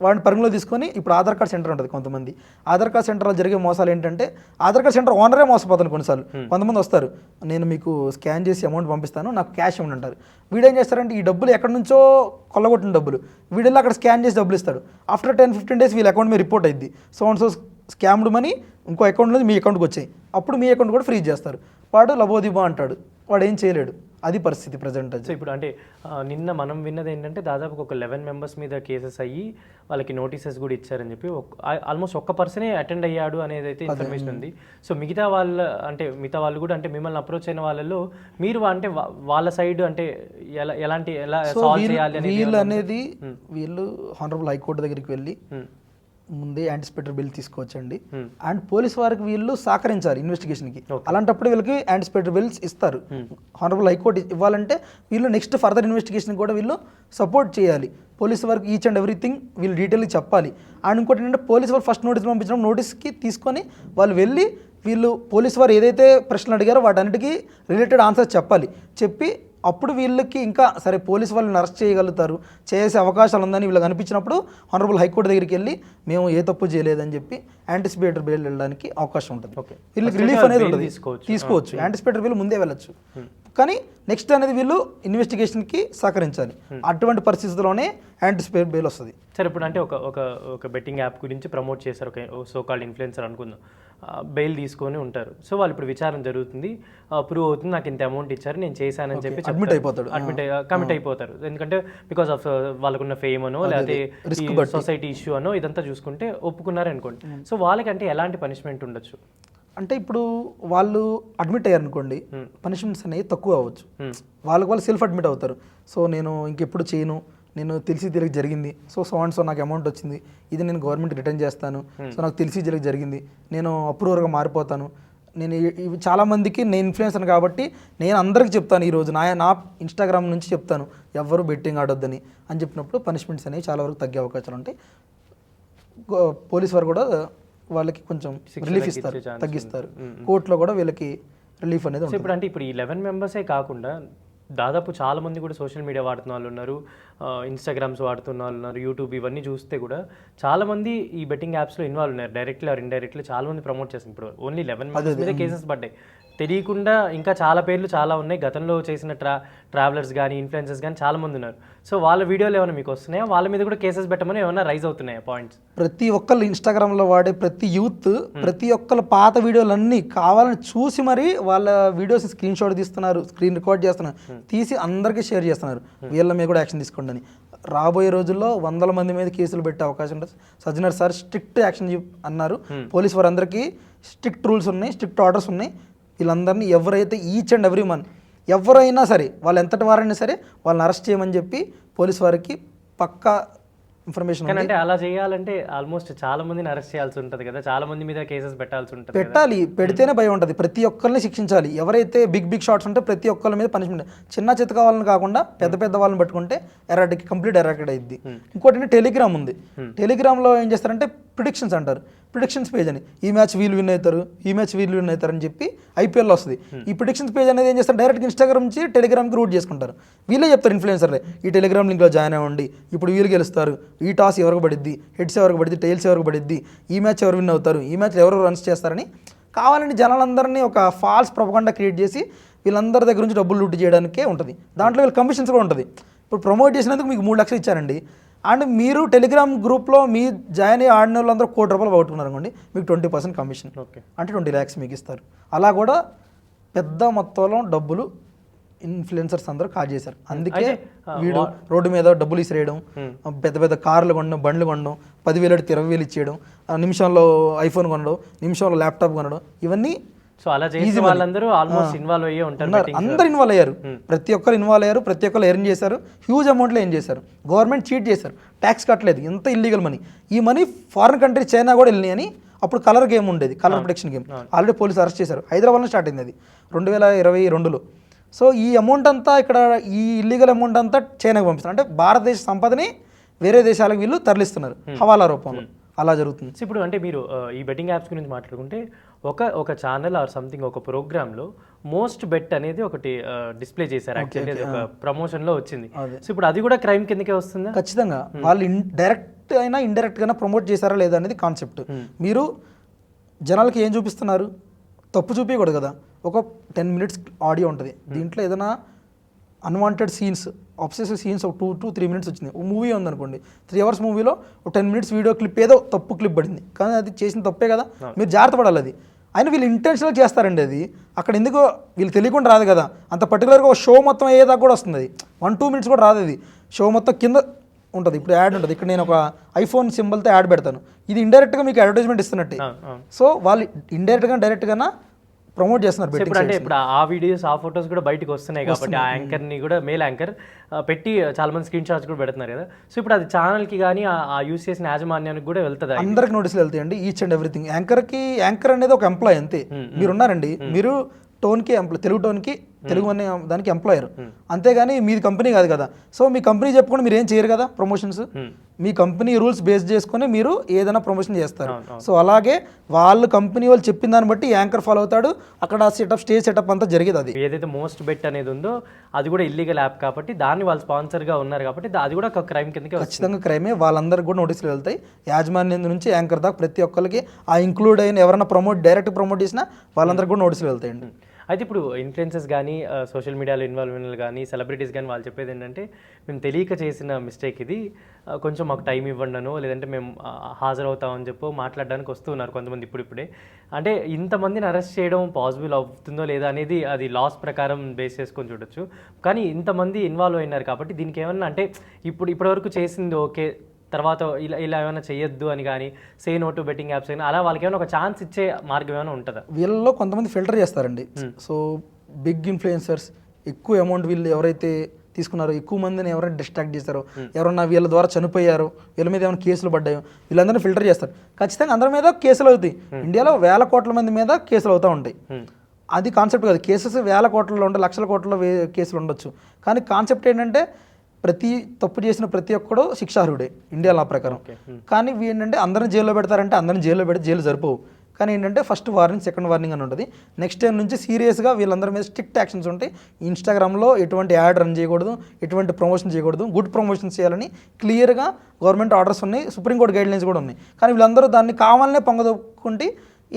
వాడిని పరిగణలో తీసుకొని, ఇప్పుడు ఆధార్ కార్డ్ సెంటర్ ఉంటుంది కొంతమంది, ఆధార్ కార్డ్ సెంటర్లో జరిగే మోసాలు ఏంటంటే ఆధార్ కార్డ్ సెంటర్ ఓనరే మోసపోతాను కొన్నిసార్లు. కొంతమంది వస్తారు, నేను మీకు స్కాన్ చేసి అమౌంట్ పంపిస్తాను, నాకు క్యాష్ ఇవ్వండి అంటారు. వీడేం చేస్తారంటే ఈ డబ్బులు ఎక్కడి నుంచో కొల్లగొట్టిన డబ్బులు వీడెళ్ళి అక్కడ స్కాన్ చేసి డబ్బులు ఇస్తాడు. ఆఫ్టర్ 10-15 days వీళ్ళ అకౌంట్ మీద రిపోర్ట్ అయింది, సో స్కామ్డ్ మనీ ఇంకో అకౌంట్ నుంచి మీ అకౌంట్కి వచ్చాయి. అప్పుడు మీ అకౌంట్ కూడా ఫ్రీజ్ చేస్తారు. వాడు లబోదిబా అంటాడు, వాడు ఏం చేయలేడు. అది పరిస్థితి ప్రజెంట్. సో ఇప్పుడు అంటే నిన్న మనం విన్నది ఏంటంటే దాదాపు ఒక 11 members మీద కేసెస్ అయ్యి వాళ్ళకి నోటీసెస్ కూడా ఇచ్చారని చెప్పి ఆల్మోస్ట్ ఒక్క పర్సనే అటెండ్ అయ్యాడు అనేది అయితే ఇన్ఫర్మేషన్ ఉంది. సో మిగతా వాళ్ళు కూడా అంటే మిమ్మల్ని అప్రోచ్ అయిన వాళ్ళలో మీరు అంటే వాళ్ళ సైడ్ అంటే ఎలా సాల్వ్ చేయాలి అనేది వీళ్ళు హానరబుల్ హైకోర్టు దగ్గరికి వెళ్ళి ముందే యాంటిసిపేటరీ బిల్ తీసుకోవచ్చండి. అండ్ పోలీస్ వారికి వీళ్ళు సహకరించాలి ఇన్వెస్టిగేషన్కి. అలాంటప్పుడు వీళ్ళకి యాంటిసిపేటరీ బిల్స్ ఇస్తారు. హానరబుల్ హైకోర్టు ఇవ్వాలంటే వీళ్ళు నెక్స్ట్ ఫర్దర్ ఇన్వెస్టిగేషన్ కూడా వీళ్ళు సపోర్ట్ చేయాలి. పోలీస్ వారికి ఈచ్ అండ్ ఎవ్రీథింగ్ వీళ్ళు డీటెయిల్గా చెప్పాలి. అండ్ ఇంకోటి ఏంటంటే పోలీస్ వారు ఫస్ట్ నోటీస్ పంపించడం, నోటీస్కి తీసుకొని వాళ్ళు వెళ్ళి వీళ్ళు పోలీస్ వారు ఏదైతే ప్రశ్నలు అడిగారో వాటన్నిటికీ రిలేటెడ్ ఆన్సర్స్ చెప్పాలి. చెప్పి అప్పుడు వీళ్ళకి ఇంకా సరే పోలీసు వాళ్ళని అరెస్ట్ చేయగలుగుతారు, చేసే అవకాశాలు ఉందని వీళ్ళకి అనిపించినప్పుడు హానరబుల్ హైకోర్టు దగ్గరికి వెళ్ళి మేము ఏ తప్పు చేయలేదని చెప్పి యాంటిసిపేటరీ బెయిల్ వెళ్ళడానికి అవకాశం ఉంటుంది. వీళ్ళకి రిలీఫ్ అనేది ఉంటుంది, తీసుకోవచ్చు. యాంటిసిపేటరీ బెయిల్ ముందే వెళ్ళచ్చు, కానీ నెక్స్ట్ అనేది వీళ్ళు ఇన్వెస్టిగేషన్కి సహకరించాలి. అటువంటి పరిస్థితుల్లోనే యాంటిసిపేటరీ బెయిల్ వస్తుంది. సరే ఇప్పుడు అంటే ఒక బెట్టింగ్ యాప్ గురించి ప్రమోట్ చేశారు, ఒక సో కాల్డ్ ఇన్ఫ్లుయెన్సర్ అనుకుందాం, బెయిల్ తీసుకొని ఉంటారు. సో వాళ్ళు ఇప్పుడు విచారణ జరుగుతుంది, ప్రూవ్ అవుతుంది, నాకు ఇంత అమౌంట్ ఇచ్చారు, నేను చేశానని చెప్పి కమిట్ అయిపోతారు. ఎందుకంటే బికాస్ ఆఫ్ వాళ్ళకున్న ఫేమ్ అనో లేకపోతే సొసైటీ ఇష్యూ అనో ఇదంతా చూసుకుంటే ఒప్పుకున్నారు అనుకోండి. సో వాళ్ళకి అంటే ఎలాంటి పనిష్మెంట్ ఉండొచ్చు? అంటే ఇప్పుడు వాళ్ళు అడ్మిట్ అయ్యారు అనుకోండి, పనిష్మెంట్స్ అనేవి తక్కువ అవ్వచ్చు. వాళ్ళు సెల్ఫ్ అడ్మిట్ అవుతారు. సో నేను ఇంకెప్పుడు చేయను, నేను తెలిసి తెలియక జరిగింది, సో నాకు అమౌంట్ వచ్చింది, ఇది నేను గవర్నమెంట్ రిటర్న్ చేస్తాను, సో నాకు తెలిసి తెలియక జరిగింది, నేను అప్రూవర్గా మారిపోతాను, నేను ఇవి చాలామందికి నేను ఇన్ఫ్లుయెన్సర్ కాబట్టి నేను అందరికీ చెప్తాను, ఈరోజు నా ఇన్స్టాగ్రామ్ నుంచి చెప్తాను ఎవరు బెట్టింగ్ ఆడొద్దని అని చెప్పినప్పుడు పనిష్మెంట్స్ అనేవి చాలా వరకు తగ్గే అవకాశాలు ఉంటాయి. పోలీస్ వారు కూడా వాళ్ళకి కొంచెం రిలీఫ్ ఇస్తారు, తగ్గిస్తారు. కోర్టులో కూడా వీళ్ళకి రిలీఫ్ అనేది ఉంటుంది. ఇప్పుడు అంటే ఇప్పుడు ఈ 11 members కాకుండా దాదాపు చాలా మంది కూడా సోషల్ మీడియా వాడుతున్న వాళ్ళు ఉన్నారు, ఇన్స్టాగ్రామ్స్ వాడుతున్న వాళ్ళు ఉన్నారు, యూట్యూబ్ ఇవన్నీ చూస్తే కూడా చాలా మంది ఈ బెట్టింగ్ యాప్స్లో ఇన్వాల్వ్ ఉన్నారు, డైరెక్ట్లీ ఆర్ ఇండైరెక్ట్లీ చాలా మంది ప్రమోట్ చేస్తారు. ఇప్పుడు ఓన్లీ 11 members మీద కేసెస్ పడ్డాయి, తెలియకుండా ఇంకా చాలా పేర్లు చాలా ఉన్నాయి. గతంలో చేసిన ట్రావెలర్స్ కానీ ఇన్ఫ్లుయెన్సర్స్ కానీ చాలా మంది ఉన్నారు. సో వాళ్ళ వీడియోలు ఏమైనా మీకు వస్తున్నాయా, వాళ్ళ మీద కూడా కేసెస్ పెట్టమని ఏమైనా రైజ్ అవుతున్నాయా పాయింట్స్? ప్రతి ఒక్కళ్ళు ఇన్స్టాగ్రామ్లో వాడే ప్రతి యూత్ ప్రతి ఒక్కళ్ళ పాత వీడియోలన్నీ కావాలని చూసి మరి వాళ్ళ వీడియోస్ స్క్రీన్ షాట్ తీస్తున్నారు, స్క్రీన్ రికార్డ్ చేస్తున్నారు, తీసి అందరికీ షేర్ చేస్తున్నారు, వీళ్ళ మీద కూడా యాక్షన్ తీసుకోండి అని. రాబోయే రోజుల్లో 100 మంది మీద కేసులు పెట్టే అవకాశం ఉంటుంది. సజ్జనర్ సార్ స్ట్రిక్ట్ యాక్షన్ అన్నారు. పోలీస్ వారందరికీ స్ట్రిక్ట్ రూల్స్ ఉన్నాయి, స్ట్రిక్ట్ ఆర్డర్స్ ఉన్నాయి. వీళ్ళందరినీ ఎవరైతే ఈచ్ అండ్ ఎవ్రీ వన్ ఎవరైనా సరే వాళ్ళు ఎంతటి వారైనా సరే వాళ్ళని అరెస్ట్ చేయమని చెప్పి పోలీస్ వారికి పక్కా ఇన్ఫర్మేషన్. అంటే అలా చేయాలంటే ఆల్మోస్ట్ చాలా మందిని అరెస్ట్ చేయాల్సి ఉంటుంది కదా, చాలా మంది మీద కేసెస్ పెట్టాల్సి ఉంటుంది. పెట్టాలి, పెడితేనే భయం ఉంటుంది. ప్రతి ఒక్కరిని శిక్షించాలి. ఎవరైతే బిగ్ షాట్స్ ఉంటే ప్రతి ఒక్కరి మీద పనిష్మెంట్. చిన్న చితక వాళ్ళని కాకుండా పెద్ద వాళ్ళని పట్టుకుంటే కంప్లీట్ ఎరాటిక్ అయింది. ఇంకోటి టెలిగ్రామ్ ఉంది. టెలిగ్రామ్లో ఏం చేస్తారంటే ప్రిడిక్షన్స్ అంటారు. ప్రిడిక్షన్స్ పేజ్ అని ఈ మ్యాచ్ వీళ్ళు విన్ అవుతారు, ఈ మ్యాచ్ వీళ్ళు విన్ అవుతారు అని చెప్పి ఐపీఎల్లో వస్తుంది. ఈ ప్రిడిక్షన్స్ పేజ్ అనేది ఏం చేస్తారు, డైరెక్ట్గా ఇన్స్టాగ్రామ్ నుంచి టెలిగ్రామ్కి రూట్ చేసుకుంటారు. వీళ్ళే చెప్తారు ఇన్ఫ్లుయెన్సర్లే, ఈ టెలిగ్రామ్ లింక్లో జాయిన్ అవ్వండి, ఇప్పుడు వీళ్ళు గెలుస్తారు, ఈ టాస్ ఎవరికి పడిద్ది, హెడ్స్ ఎవరికి పడిద్ది, టైల్స్ ఎవరికి పడిద్ది, ఈ మ్యాచ్ ఎవరు విన్ అవుతారు, ఈ మ్యాచ్ ఎవరు రన్స్ చేస్తారని కావాలని జనాలందరినీ ఒక ఫాల్స్ ప్రొపగండా క్రియేట్ చేసి వీళ్ళందరి దగ్గర నుంచి డబ్బులు లూట్ చేయడానికే ఉంటుంది. దాంట్లో వీళ్ళ కమిషన్స్ కూడా ఉంటుంది. ఇప్పుడు ప్రమోట్ చేసినందుకు మీకు 3 లక్షలు ఇచ్చారండి, అండ్ మీరు టెలిగ్రామ్ గ్రూప్లో మీ జాయిన్ అయ్యి ఆడిన వాళ్ళందరూ ₹1 కోటి పోగొట్టుకున్నారు అనుకోండి, మీకు 20% కమిషన్, అంటే 20 lakhs మీకు ఇస్తారు. అలా కూడా పెద్ద మొత్తంలో డబ్బులు ఇన్ఫ్లుయెన్సర్స్ అందరూ కాల్ చేశారు. అందుకే వీడు రోడ్డు మీద డబ్బులు ఇసిరేయడం, పెద్ద పెద్ద కార్లు కొనడం, బండ్లు కొనడం, 10,000 అడిగితే 20,000 ఇచ్చేయడం, నిమిషంలో ఐఫోన్ కొనడం, నిమిషంలో ల్యాప్టాప్ కొనడం, ఇవన్నీ సో అలా చేసి వాళ్ళందరూ ఆల్మోస్ట్ ఇన్వాల్వ్ అయ్యే ఉంటారు. అందరు ఇన్వాల్వ్ అయ్యారు, ప్రతి ఒక్కరు ఇన్వాల్వ్ అయ్యారు, ప్రతి ఒక్కరు ఎర్న్ చేశారు, హ్యూజ్ అమౌంట్లో ఏం చేశారు. గవర్నమెంట్ చీట్ చేశారు, ట్యాక్స్ కట్టలేదు, ఎంత ఇల్లీగల్ మనీ. ఈ మనీ ఫారిన్ కంట్రీ చైనా కూడా వెళ్ళినాయి అని. అప్పుడు కలర్ గేమ్ ఉండేది, colour protection game, already police arrest చేశారు. హైదరాబాద్లో స్టార్ట్ అయింది అది 2022లో. సో ఈ అమౌంట్ అంతా ఇక్కడ, ఈ ఇల్లీగల్ అమౌంట్ అంతా చైనాకి పంపిస్తారు. అంటే భారతదేశ సంపదని వేరే దేశాలకు వీళ్ళు తరలిస్తున్నారు హవాలా రూపంలో. అలా జరుగుతుంది. సో ఇప్పుడు అంటే మీరు ఈ బెట్టింగ్ యాప్స్ గురించి మాట్లాడుకుంటే ఒక ఛానల్ ఆర్ సంథింగ్ ఒక ప్రోగ్రామ్లో మోస్ట్ బెట్ అనేది ఒకటి డిస్ప్లే చేశారు. యాక్చువల్లీ అది ఒక ప్రమోషన్లో వచ్చింది. సో ఇప్పుడు అది కూడా క్రైమ్ కిందకే వస్తుందా? ఖచ్చితంగా. వాళ్ళు డైరెక్ట్ అయినా ఇండైరెక్ట్ గా ప్రమోట్ చేశారా లేదా అనేది కాన్సెప్ట్. మీరు జనాలకి ఏం చూపిస్తున్నారు, తప్పు చూపించకూడదు కదా. ఒక 10 minutes ఆడియో ఉంటుంది, దీంట్లో ఏదైనా అన్వాంటెడ్ సీన్స్, అబ్సెసివ్ సీన్స్ ఒక 2 to 3 minutes వచ్చింది. ఒక మూవీ ఉందనుకోండి, 3 hours మూవీలో ఒక 10 minutes వీడియో క్లిప్ ఏదో తప్పు క్లిప్ పడింది, కానీ అది చేసిన తప్పే కదా, మీరు జాగ్రత్త పడాలి. అది అయినా వీళ్ళు ఇంటెన్షనల్ చేస్తారండి. అది అక్కడ ఎందుకో వీళ్ళు తెలియకుండా రాదు కదా. అంత పర్టికులర్గా ఒక షో మొత్తం అయ్యేదాకా కూడా వస్తుంది. అది 1-2 minutes కూడా రాదు. అది షో మొత్తం కింద ఉంటుంది. ఇప్పుడు యాడ్ ఉంటుంది, ఇక్కడ నేను ఒక ఐఫోన్ సింబల్తో యాడ్ పెడతాను, ఇది ఇండైరెక్ట్గా మీకు అడ్వర్టైజ్మెంట్ ఇస్తున్నట్టే. సో వాళ్ళు ఇండైరెక్ట్గా డైరెక్ట్గా ప్రమోట్ చేస్తున్నారు. అంటే ఇప్పుడు ఆ వీడియోస్, ఆ ఫొటోస్ కూడా బయటకు వస్తున్నాయి కాబట్టి ఆ యాంకర్ని కూడా, మేల్ యాంకర్ పెట్టి చాలా మంది స్క్రీన్ షాట్స్ కూడా పెడుతున్నారు కదా. సో ఇప్పుడు అది ఛానల్కి కానీ ఆ యూస్ చేసిన యాజమాన్యానికి కూడా వెళ్తుంది, అందరికి నోటీసులు వెళ్తాయండి. Each and everything. యాంకర్ అనేది ఒక ఎంప్లాయ్ అంతే. మీరు ఉన్నారండి, మీరు టోన్కి ఎంప్లాయ్, తెలుగు టోన్కి, తెలుగు అనే దానికి ఎంప్లాయర్, అంతేగాని మీది కంపెనీ కాదు కదా. సో మీ కంపెనీ చెప్పుకొని మీరు ఏం చేయరు కదా ప్రమోషన్స్. మీ కంపెనీ రూల్స్ బేస్ చేసుకొని మీరు ఏదైనా ప్రమోషన్ చేస్తారు. సో అలాగే వాళ్ళు కంపెనీ వాళ్ళు చెప్పిన దాన్ని బట్టి యాంకర్ ఫాలో అవుతాడు. అక్కడ సెటప్, స్టేజ్ సెటప్ అంతా జరిగేది. అది ఏదైతే మోస్ట్ బెట్ అనేది ఉందో అది కూడా ఇల్లీగల్ యాప్ కాబట్టి దాన్ని వాళ్ళు స్పాన్సర్గా ఉన్నారు కాబట్టి అది కూడా ఒక క్రైమ్ కిందకి ఖచ్చితంగా క్రైమే. వాళ్ళందరికీ కూడా నోటీసులు వెళ్తాయి. యాజమాన్యం నుంచి యాంకర్ దాకా ప్రతి ఒక్కరికి, ఆ ఇంక్లూడ్ అయిన ఎవరైనా డైరెక్ట్ ప్రమోట్ చేసినా వాళ్ళందరికీ కూడా నోటీసులు వెళ్తాయండి. అయితే ఇప్పుడు ఇన్ఫ్లుయెన్సర్స్ కానీ, సోషల్ మీడియాలో ఇన్వాల్వ్ కానీ, సెలబ్రిటీస్ కానీ వాళ్ళు చెప్పేది ఏంటంటే, మేము తెలియక చేసిన మిస్టేక్ ఇది, కొంచెం మాకు టైం ఇవ్వండను, లేదంటే మేము హాజరవుతామని చెప్పి మాట్లాడడానికి వస్తున్నారు కొంతమంది ఇప్పుడిప్పుడే. అంటే ఇంతమందిని అరెస్ట్ చేయడం పాసిబుల్ అవుతుందో లేదా అనేది అది లాస్ ప్రకారం బేస్ చేసుకొని చూడొచ్చు. కానీ ఇంతమంది ఇన్వాల్వ్ అయినారు కాబట్టి దీనికి ఏమన్నా అంటే ఇప్పటివరకు చేసింది ఓకే, తర్వాత ఇలా ఏమైనా చేయొద్దు అని కానీ, say no to betting apps అయినా, అలా వాళ్ళకి ఏమైనా ఒక ఛాన్స్ ఇచ్చే మార్గం ఏమైనా ఉంటుందా? వీళ్ళలో కొంతమంది ఫిల్టర్ చేస్తారండి. సో బిగ్ ఇన్ఫ్లుయెన్సర్స్ ఎక్కువ అమౌంట్ వీళ్ళు ఎవరైతే తీసుకున్నారో, ఎక్కువ మందిని ఎవరైనా డిస్ట్రాక్ట్ చేస్తారో, ఎవరన్నా వీళ్ళ ద్వారా చనిపోయారో, వీళ్ళ మీద ఏమైనా కేసులు పడ్డాయో, వీళ్ళందరినీ ఫిల్టర్ చేస్తారు. ఖచ్చితంగా అందరి మీద కేసులు అవుతాయి. ఇండియాలో 1,000 కోట్ల మంది మీద కేసులు అవుతూ ఉంటాయి. అది కాన్సెప్ట్ కాదు. కేసెస్ 1,000 కోట్లలో ఉంటే, లక్షల కోట్లలో కేసులు ఉండొచ్చు. కానీ కాన్సెప్ట్ ఏంటంటే ప్రతి తప్పు చేసిన ప్రతి ఒక్కడు శిక్షార్హుడే ఇండియా లా ప్రకారం. కానీ ఏంటంటే అందరిని జైల్లో పెడతారంటే అందరిని జైల్లో పెడితే జైలు సరిపోవు. కానీ ఏంటంటే ఫస్ట్ వార్నింగ్, సెకండ్ వార్నింగ్ అని ఉంటుంది. నెక్స్ట్ టైం నుంచి సీరియస్గా వీళ్ళందరి మీద స్ట్రిక్ట్ యాక్షన్స్ ఉంటాయి. ఇన్స్టాగ్రామ్లో ఎటువంటి యాడ్ రన్ చేయకూడదు, ఎటువంటి ప్రమోషన్ చేయకూడదు, గుడ్ ప్రమోషన్స్ చేయాలని క్లియర్గా గవర్నమెంట్ ఆర్డర్స్ ఉన్నాయి, సుప్రీంకోర్టు గైడ్లైన్స్ కూడా ఉన్నాయి. కానీ వీళ్ళందరూ దాన్ని కావాలనే పొంగదొక్కుంటే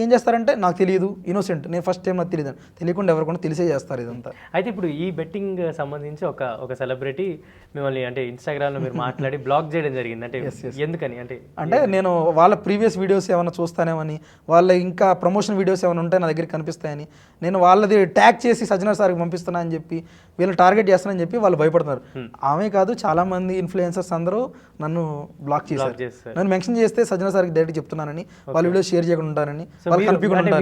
ఏం చేస్తారంటే, నాకు తెలియదు, ఇన్నోసెంట్, నేను ఫస్ట్ టైం నాకు తెలియదు, తెలియకుండా ఎవరికొన్నా తెలిసే చేస్తారు ఇదంతా. అయితే ఇప్పుడు ఈ బెట్టింగ్ సంబంధించి ఒక సెలబ్రిటీ మిమ్మల్ని అంటే ఇన్స్టాగ్రామ్లో మీరు మాట్లాడి బ్లాక్ చేయడం జరిగింది. అంటే ఎందుకని? అంటే నేను వాళ్ళ ప్రీవియస్ వీడియోస్ ఏమైనా చూస్తానేమని, వాళ్ళ ఇంకా ప్రమోషన్ వీడియోస్ ఏమైనా ఉంటే నా దగ్గరికి కనిపిస్తాయని, నేను వాళ్ళది ట్యాగ్ చేసి సజ్జనర్ సార్కి పంపిస్తున్నా అని చెప్పి, వీళ్ళు టార్గెట్ చేస్తానని చెప్పి వాళ్ళు భయపడుతున్నారు. ఆమె కాదు, చాలా మంది ఇన్ఫ్లుయెన్సర్స్ అందరూ నన్ను బ్లాక్ చేశారు. నన్ను మెన్షన్ చేస్తే సజ్జనర్ సార్కి డైరెక్ట్ చెప్తున్నానని, వాళ్ళ వీడియోస్ షేర్ చేయకుండా ఉంటానని,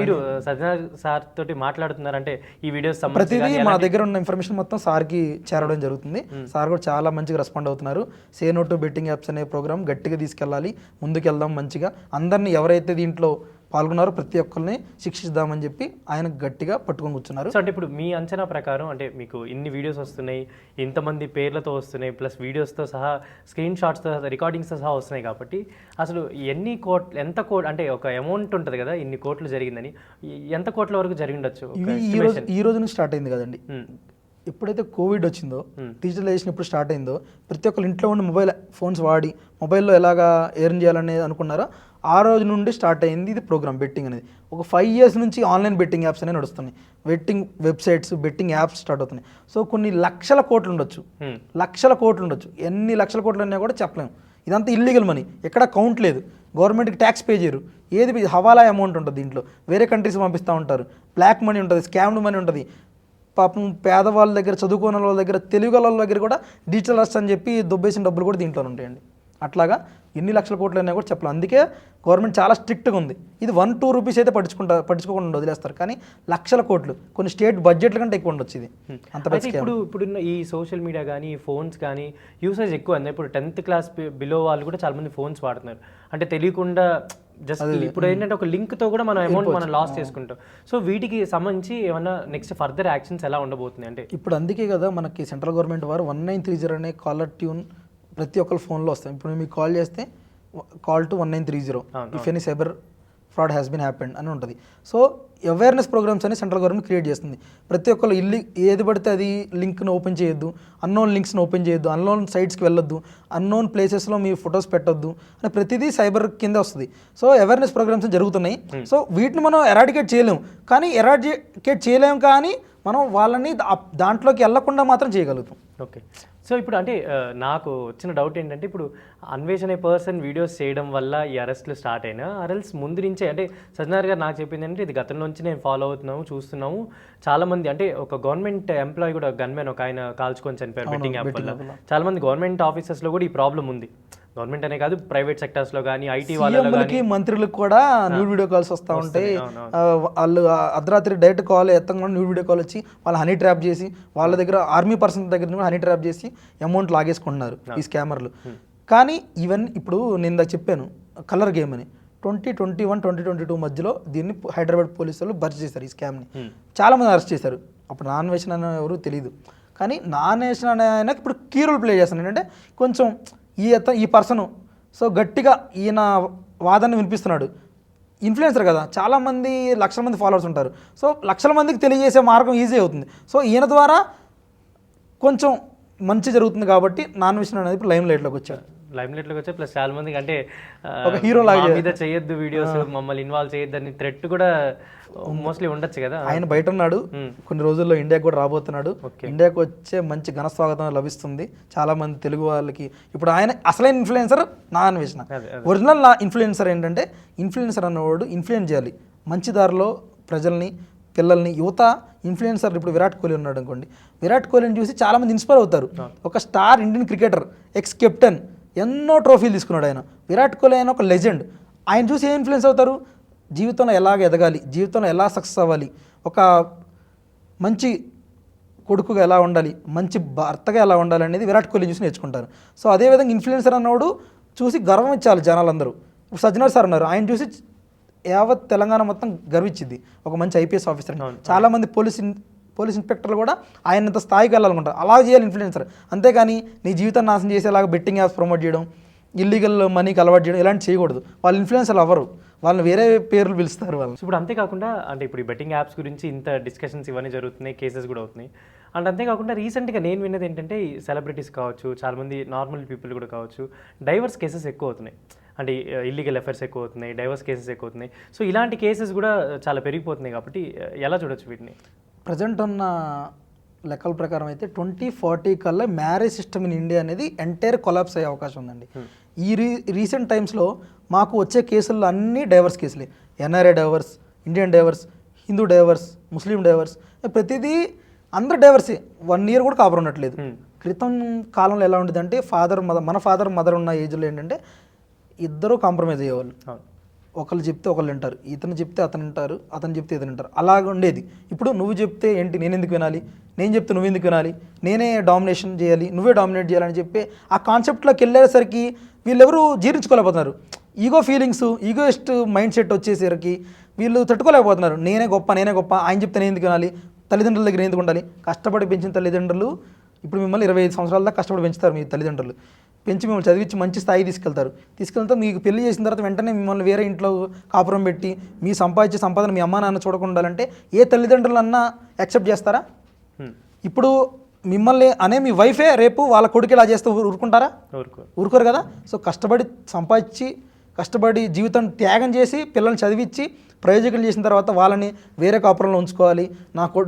మీరు సజ్జనర్ సార్ తోటి మాట్లాడుతున్నారంటే ఈ వీడియోస్ ప్రతిదీ మా దగ్గర ఉన్న ఇన్ఫర్మేషన్ మొత్తం సార్కి చేరడం జరుగుతుంది. సార్ కూడా చాలా మంచిగా రెస్పాండ్ అవుతున్నారు. Say no to betting apps అనే ప్రోగ్రామ్ గట్టిగా తీసుకెళ్ళాలి, ముందుకు వెళ్దాం మంచిగా. అందరినీ ఎవరైతే దీంట్లో పాల్గొన్నారో ప్రతి ఒక్కరిని శిక్షిద్దామని చెప్పి ఆయన గట్టిగా పట్టుకొని కూర్చున్నారు. సో అంటే ఇప్పుడు మీ అంచనా ప్రకారం అంటే మీకు ఇన్ని వీడియోస్ వస్తున్నాయి, ఇంతమంది పేర్లతో వస్తున్నాయి, ప్లస్ వీడియోస్తో సహా స్క్రీన్ షాట్స్తో రికార్డింగ్స్తో సహా వస్తున్నాయి కాబట్టి అసలు ఎంత అంటే ఒక అమౌంట్ ఉంటుంది కదా, ఇన్ని కోట్లు జరిగిందని, ఎంత కోట్ల వరకు జరిగి ఉండొచ్చు? ఇవి ఈ రోజు నుంచి స్టార్ట్ అయింది కదండి. ఎప్పుడైతే కోవిడ్ వచ్చిందో, డిజిటలైజేషన్ ఎప్పుడు స్టార్ట్ అయిందో, ప్రతి ఒక్కరు ఇంట్లో ఉండి మొబైల్ ఫోన్స్ వాడి మొబైల్లో ఎలాగా ఎర్న్ చేయాలనేది అనుకున్నారో ఆ రోజు నుండి స్టార్ట్ అయింది ఇది ప్రోగ్రామ్ బెట్టింగ్ అనేది. ఒక 5 years నుంచి ఆన్లైన్ బెట్టింగ్ యాప్స్ అనేవి నడుస్తున్నాయి. Betting websites, betting apps start అవుతున్నాయి. సో కొన్ని లక్షల కోట్లు ఉండొచ్చు, ఎన్ని లక్షల కోట్లు అన్నా కూడా చెప్పలేము. ఇదంతా ఇల్లీగల్ మనీ, ఎక్కడ కౌంట్ లేదు, గవర్నమెంట్కి ట్యాక్స్ పే చేయరు, ఏది హవాలా అమౌంట్ ఉంటుంది దీంట్లో, వేరే కంట్రీస్ పంపిస్తూ ఉంటారు, బ్లాక్ మనీ ఉంటుంది, స్కామ్డ్ మనీ ఉంటుంది. పాపం పేదవాళ్ళ దగ్గర, చదువుకున్న వాళ్ళ దగ్గర, తెలుగు వాళ్ళ దగ్గర కూడా డిజిటల్ అరెస్ట్ అని చెప్పి దొబ్బేసిన డబ్బులు కూడా దీంట్లో ఉంటాయండి. అట్లాగా ఎన్ని లక్షల కోట్లు అయినా కూడా చెప్పలేం. అందుకే గవర్నమెంట్ చాలా స్ట్రిక్ట్గా ఉంది. ఇది 1-2 రూపీస్ అయితే పట్టించుకోకుండా వదిలేస్తారు, కానీ లక్షల కోట్లు, కొన్ని స్టేట్ బడ్జెట్ల కంటే ఎక్కువ ఉండొచ్చు ఇది. అంత ఇప్పుడున్న ఈ సోషల్ మీడియా కానీ ఫోన్స్ కానీ యూసేజ్ ఎక్కువ ఉంది. ఇప్పుడు 10th క్లాస్ బిలో వాళ్ళు కూడా చాలా మంది ఫోన్స్ వాడుతున్నారు. అంటే తెలియకుండా జస్ట్ ఇప్పుడు ఏంటంటే ఒక లింక్తో కూడా మనం అమౌంట్ మనం లాస్ చేసుకుంటాం. సో వీటికి సంబంధించి ఏమన్నా నెక్స్ట్ ఫర్దర్ యాక్షన్స్ ఎలా ఉండబోతుంది అంటే? ఇప్పుడు అందుకే కదా మనకి సెంట్రల్ గవర్నమెంట్ వారు 1930 అనే కాలర్ ట్యూన్ ప్రతి ఒక్కరు ఫోన్లో వస్తాయి. ఇప్పుడు మీకు కాల్ చేస్తే call to 1930 if any cyber fraud has been happened అని ఉంటుంది. సో అవేర్నెస్ ప్రోగ్రామ్స్ అని సెంట్రల్ గవర్నమెంట్ క్రియేట్ చేస్తుంది. ప్రతి ఒక్కరు ఏది పడితే అది లింక్ను ఓపెన్ చేయొద్దు, అన్నోన్ లింక్స్ని ఓపెన్ చేయొద్దు, అన్నోన్ సైట్స్కి వెళ్ళొద్దు, అన్నోన్ ప్లేసెస్లో మీ ఫొటోస్ పెట్టొద్దు అని ప్రతిదీ సైబర్ కింద వస్తుంది. సో అవేర్నెస్ ప్రోగ్రామ్స్ జరుగుతున్నాయి. సో వీటిని మనం ఎరాడికేట్ చేయలేము, కానీ మనం వాళ్ళని దాంట్లోకి వెళ్ళకుండా మాత్రం చేయగలుగుతాం. ఓకే. సో ఇప్పుడు అంటే నాకు వచ్చిన డౌట్ ఏంటంటే, ఇప్పుడు అన్వేషణ పర్సన్ వీడియోస్ చేయడం వల్ల ఈ అరెస్ట్లు స్టార్ట్ అయినా, అరెల్స్ ముందు నుంచే అంటే సజ్జనార్ గారు నాకు చెప్పింది అంటే ఇది గతంలో నుంచి నేను ఫాలో అవుతున్నాము, చూస్తున్నాము. చాలామంది అంటే ఒక గవర్నమెంట్ ఎంప్లాయీ కూడా గన్మెన్ ఒక ఆయన కాల్చుకొని చనిపోయారు బెట్టింగ్ యాప్ వల్ల. చాలామంది గవర్నమెంట్ ఆఫీసెస్లో కూడా ఈ ప్రాబ్లం ఉంది. గవర్నమెంట్ అనే కాదు, ప్రైవేట్ సెక్టర్స్ లో కానీ, ఐటీ వాళ్ళకి, మంత్రులకు కూడా న్యూడ్ వీడియో కాల్స్ వస్తూ ఉంటాయి. వాళ్ళు అర్ధరాత్రి డైరెక్ట్ కాల్ ఎత్తంగా న్యూడ్ వీడియో కాల్ వచ్చి వాళ్ళు హనీ ట్రాప్ చేసి, వాళ్ళ దగ్గర ఆర్మీ పర్సన్ దగ్గర కూడా హనీ ట్రాప్ చేసి అమౌంట్ లాగేసుకుంటున్నారు ఈ స్కామర్లు. కానీ ఈవెన్ ఇప్పుడు నేను చెప్పాను కలర్ గేమ్ అని, 2021, 2022 మధ్యలో దీన్ని హైదరాబాద్ పోలీసులు బర్చ్ చేశారు ఈ స్కామ్ని. చాలామంది అరెస్ట్ చేశారు. అప్పుడు నాన్వేషన్ అనే ఎవరు తెలియదు, కానీ నాన్వేషన్ అనే ఆయనకి ఇప్పుడు కీ రోల్ ప్లే చేస్తాను. ఏంటంటే కొంచెం ఈ పర్సను సో గట్టిగా ఈయన వాదనని వినిపిస్తున్నాడు. ఇన్ఫ్లుయెన్సర్ కదా, చాలామంది లక్షల మంది ఫాలోవర్స్ ఉంటారు. సో లక్షల మందికి తెలియజేసే మార్గం ఈజీ అవుతుంది. సో ఈయన ద్వారా కొంచెం మంచి జరుగుతుంది కాబట్టి నాన్వేషన్ అనేది ఇప్పుడు లైమ్ లైట్లోకి వచ్చారు. ప్లస్ చాలా మందికి అంటే ఒక హీరో లాగా మీద చేయొద్దు వీడియోస్, మమ్మల్ని ఇన్వాల్వ్ చేయొద్దు అని థ్రెట్ కూడా మోస్ట్లీ ఉండొచ్చు కదా. ఆయన బయట ఉన్నాడు, కొన్ని రోజుల్లో ఇండియాకి కూడా రాబోతున్నాడు. ఇండియాకి వచ్చే మంచి ఘన స్వాగతం లభిస్తుంది చాలా మంది తెలుగు వాళ్ళకి. ఇప్పుడు ఆయన అసలైన ఇన్ఫ్లుయెన్సర్ నా అన్వేషణ. ఒరిజినల్ నా ఇన్ఫ్లుయెన్సర్ ఏంటంటే, ఇన్ఫ్లుయెన్సర్ అన్నవాడు ఇన్ఫ్లుయెన్స్ చేయాలి మంచి దారిలో ప్రజల్ని, పిల్లల్ని, యువత. ఇన్ఫ్లుయెన్సర్ ఇప్పుడు విరాట్ కోహ్లీ ఉన్నాడు అనుకోండి, విరాట్ కోహ్లీని చూసి చాలామంది ఇన్స్పైర్ అవుతారు. ఒక star Indian cricketer, X captain, ఎన్నో ట్రోఫీలు తీసుకున్నాడు ఆయన. విరాట్ కోహ్లీ ఆయన ఒక లెజెండ్. ఆయన చూసి ఏం ఇన్ఫ్లుయెన్స్ అవుతారు, జీవితంలో ఎలాగ ఎదగాలి, జీవితంలో ఎలా సక్సెస్ అవ్వాలి, ఒక మంచి కొడుకుగా ఎలా ఉండాలి, మంచి భర్తగా ఎలా ఉండాలి అనేది విరాట్ కోహ్లీ చూసి నేర్చుకుంటారు. సో అదేవిధంగా ఇన్ఫ్లుయెన్సర్ అన్నవాడు చూసి గర్వం ఇచ్చాలి జనాలందరూ. సజ్జనార్ సార్ ఉన్నారు, ఆయన చూసి యావత్ తెలంగాణ మొత్తం గర్వించింది. ఒక మంచి ఐపీఎస్ ఆఫీసర్. చాలామంది పోలీస్ ఇన్స్పెక్టర్లు కూడా ఆయనంత స్థాయికి వెళ్ళాలనుకుంటారు. అలా చేయాలి ఇన్ఫ్లుయెన్సర్. అంతేగాని నీ జీవితాన్ని నాశనం చేసేలాగా బెట్టింగ్ యాప్స్ ప్రమోట్ చేయడం, ఇల్లీగల్ మనీకి అలవాటు చేయడం ఇలాంటి చేయకూడదు. వాళ్ళు ఇన్ఫ్లుయెన్సర్లు అవ్వరు, వాళ్ళని వేరే పేర్లు పిలుస్తారు వాళ్ళు. ఇప్పుడు అంతేకాకుండా అంటే ఇప్పుడు ఈ బెట్టింగ్ యాప్స్ గురించి ఇంత డిస్కషన్స్ ఇవన్నీ జరుగుతున్నాయి, కేసెస్ కూడా అవుతున్నాయి. అండ్ అంతేకాకుండా రీసెంట్గా నేను విన్నది ఏంటంటే, ఈ సెలబ్రిటీస్ కావచ్చు, చాలామంది నార్మల్ పీపుల్ కూడా కావచ్చు, డైవర్స్ కేసెస్ ఎక్కువ అవుతున్నాయి. అంటే ఇల్లీగల్ అఫైర్స్ ఎక్కువ అవుతున్నాయి, డైవర్స్ కేసెస్ ఎక్కువ అవుతున్నాయి. సో ఇలాంటి కేసెస్ కూడా చాలా పెరిగిపోతున్నాయి కాబట్టి ఎలా చూడొచ్చు వీటిని? ప్రజెంట్ ఉన్న లెక్కల ప్రకారం అయితే 2040 కల్లా మ్యారేజ్ సిస్టమ్ ఇన్ ఇండియా అనేది ఎంటైర్ కొలాప్స్ అయ్యే అవకాశం ఉందండి. ఈ రీసెంట్ టైమ్స్లో మాకు వచ్చే కేసుల్లో అన్నీ డైవర్స్ కేసులే. NRI divorce, Indian divorce, Hindu divorce, Muslim divorce, ప్రతిదీ అందరు డైవర్సే. 1 year కూడా కాపురం ఉండట్లేదు. క్రితం కాలంలో ఎలా ఉండేది అంటే మన ఫాదర్ మదర్ ఉన్న ఏజ్లో ఏంటంటే ఇద్దరు కాంప్రమైజ్ అయ్యేవాళ్ళు. ఒకళ్ళు చెప్తే ఒకళ్ళు వింటారు, ఇతను చెప్తే అతను వింటారు, అతను చెప్తే ఇతను వింటారు, అలాగ ఉండేది. ఇప్పుడు నువ్వు చెప్తే ఏంటి, నేను ఎందుకు వినాలి, నేను చెప్తే నువ్వు ఎందుకు వినాలి, నేనే డామినేషన్ చేయాలి, నువ్వే డామినేట్ చేయాలని చెప్పి ఆ కాన్సెప్ట్లోకి వెళ్ళేసరికి వీళ్ళెవరూ జీర్ణించుకోలేకపోతున్నారు. Ego feelings, egoist mind set వచ్చేసరికి వీళ్ళు తట్టుకోలేకపోతున్నారు. నేనే గొప్ప, ఆయన చెప్తే నేను ఎందుకు వినాలి, తల్లిదండ్రుల దగ్గర ఎందుకు ఉండాలి. కష్టపడి పెంచిన తల్లిదండ్రులు ఇప్పుడు మిమ్మల్ని 25 సంవత్సరాల దాకా కష్టపడి పెంచుతారు. మీ తల్లిదండ్రులు పెంచి మిమ్మల్ని చదివించి మంచి స్థాయి తీసుకెళ్తే మీకు పెళ్లి చేసిన తర్వాత వెంటనే మిమ్మల్ని వేరే ఇంట్లో కాపురం పెట్టి మీ సంపాదించే సంపాదన మీ అమ్మా నాన్న చూడకుండా ఉండాలంటే ఏ తల్లిదండ్రులన్నా యాక్సెప్ట్ చేస్తారా? ఇప్పుడు మిమ్మల్ని అనే మీ వైఫే రేపు వాళ్ళ కొడుకు ఇలా చేస్తే ఊరుకుంటారా? ఊరుకోరు కదా. సో కష్టపడి సంపాదించి కష్టపడి జీవితం త్యాగం చేసి పిల్లల్ని చదివించి ప్రయోజకులు చేసిన తర్వాత వాళ్ళని వేరే కాపురంలో ఉంచుకోవాలి.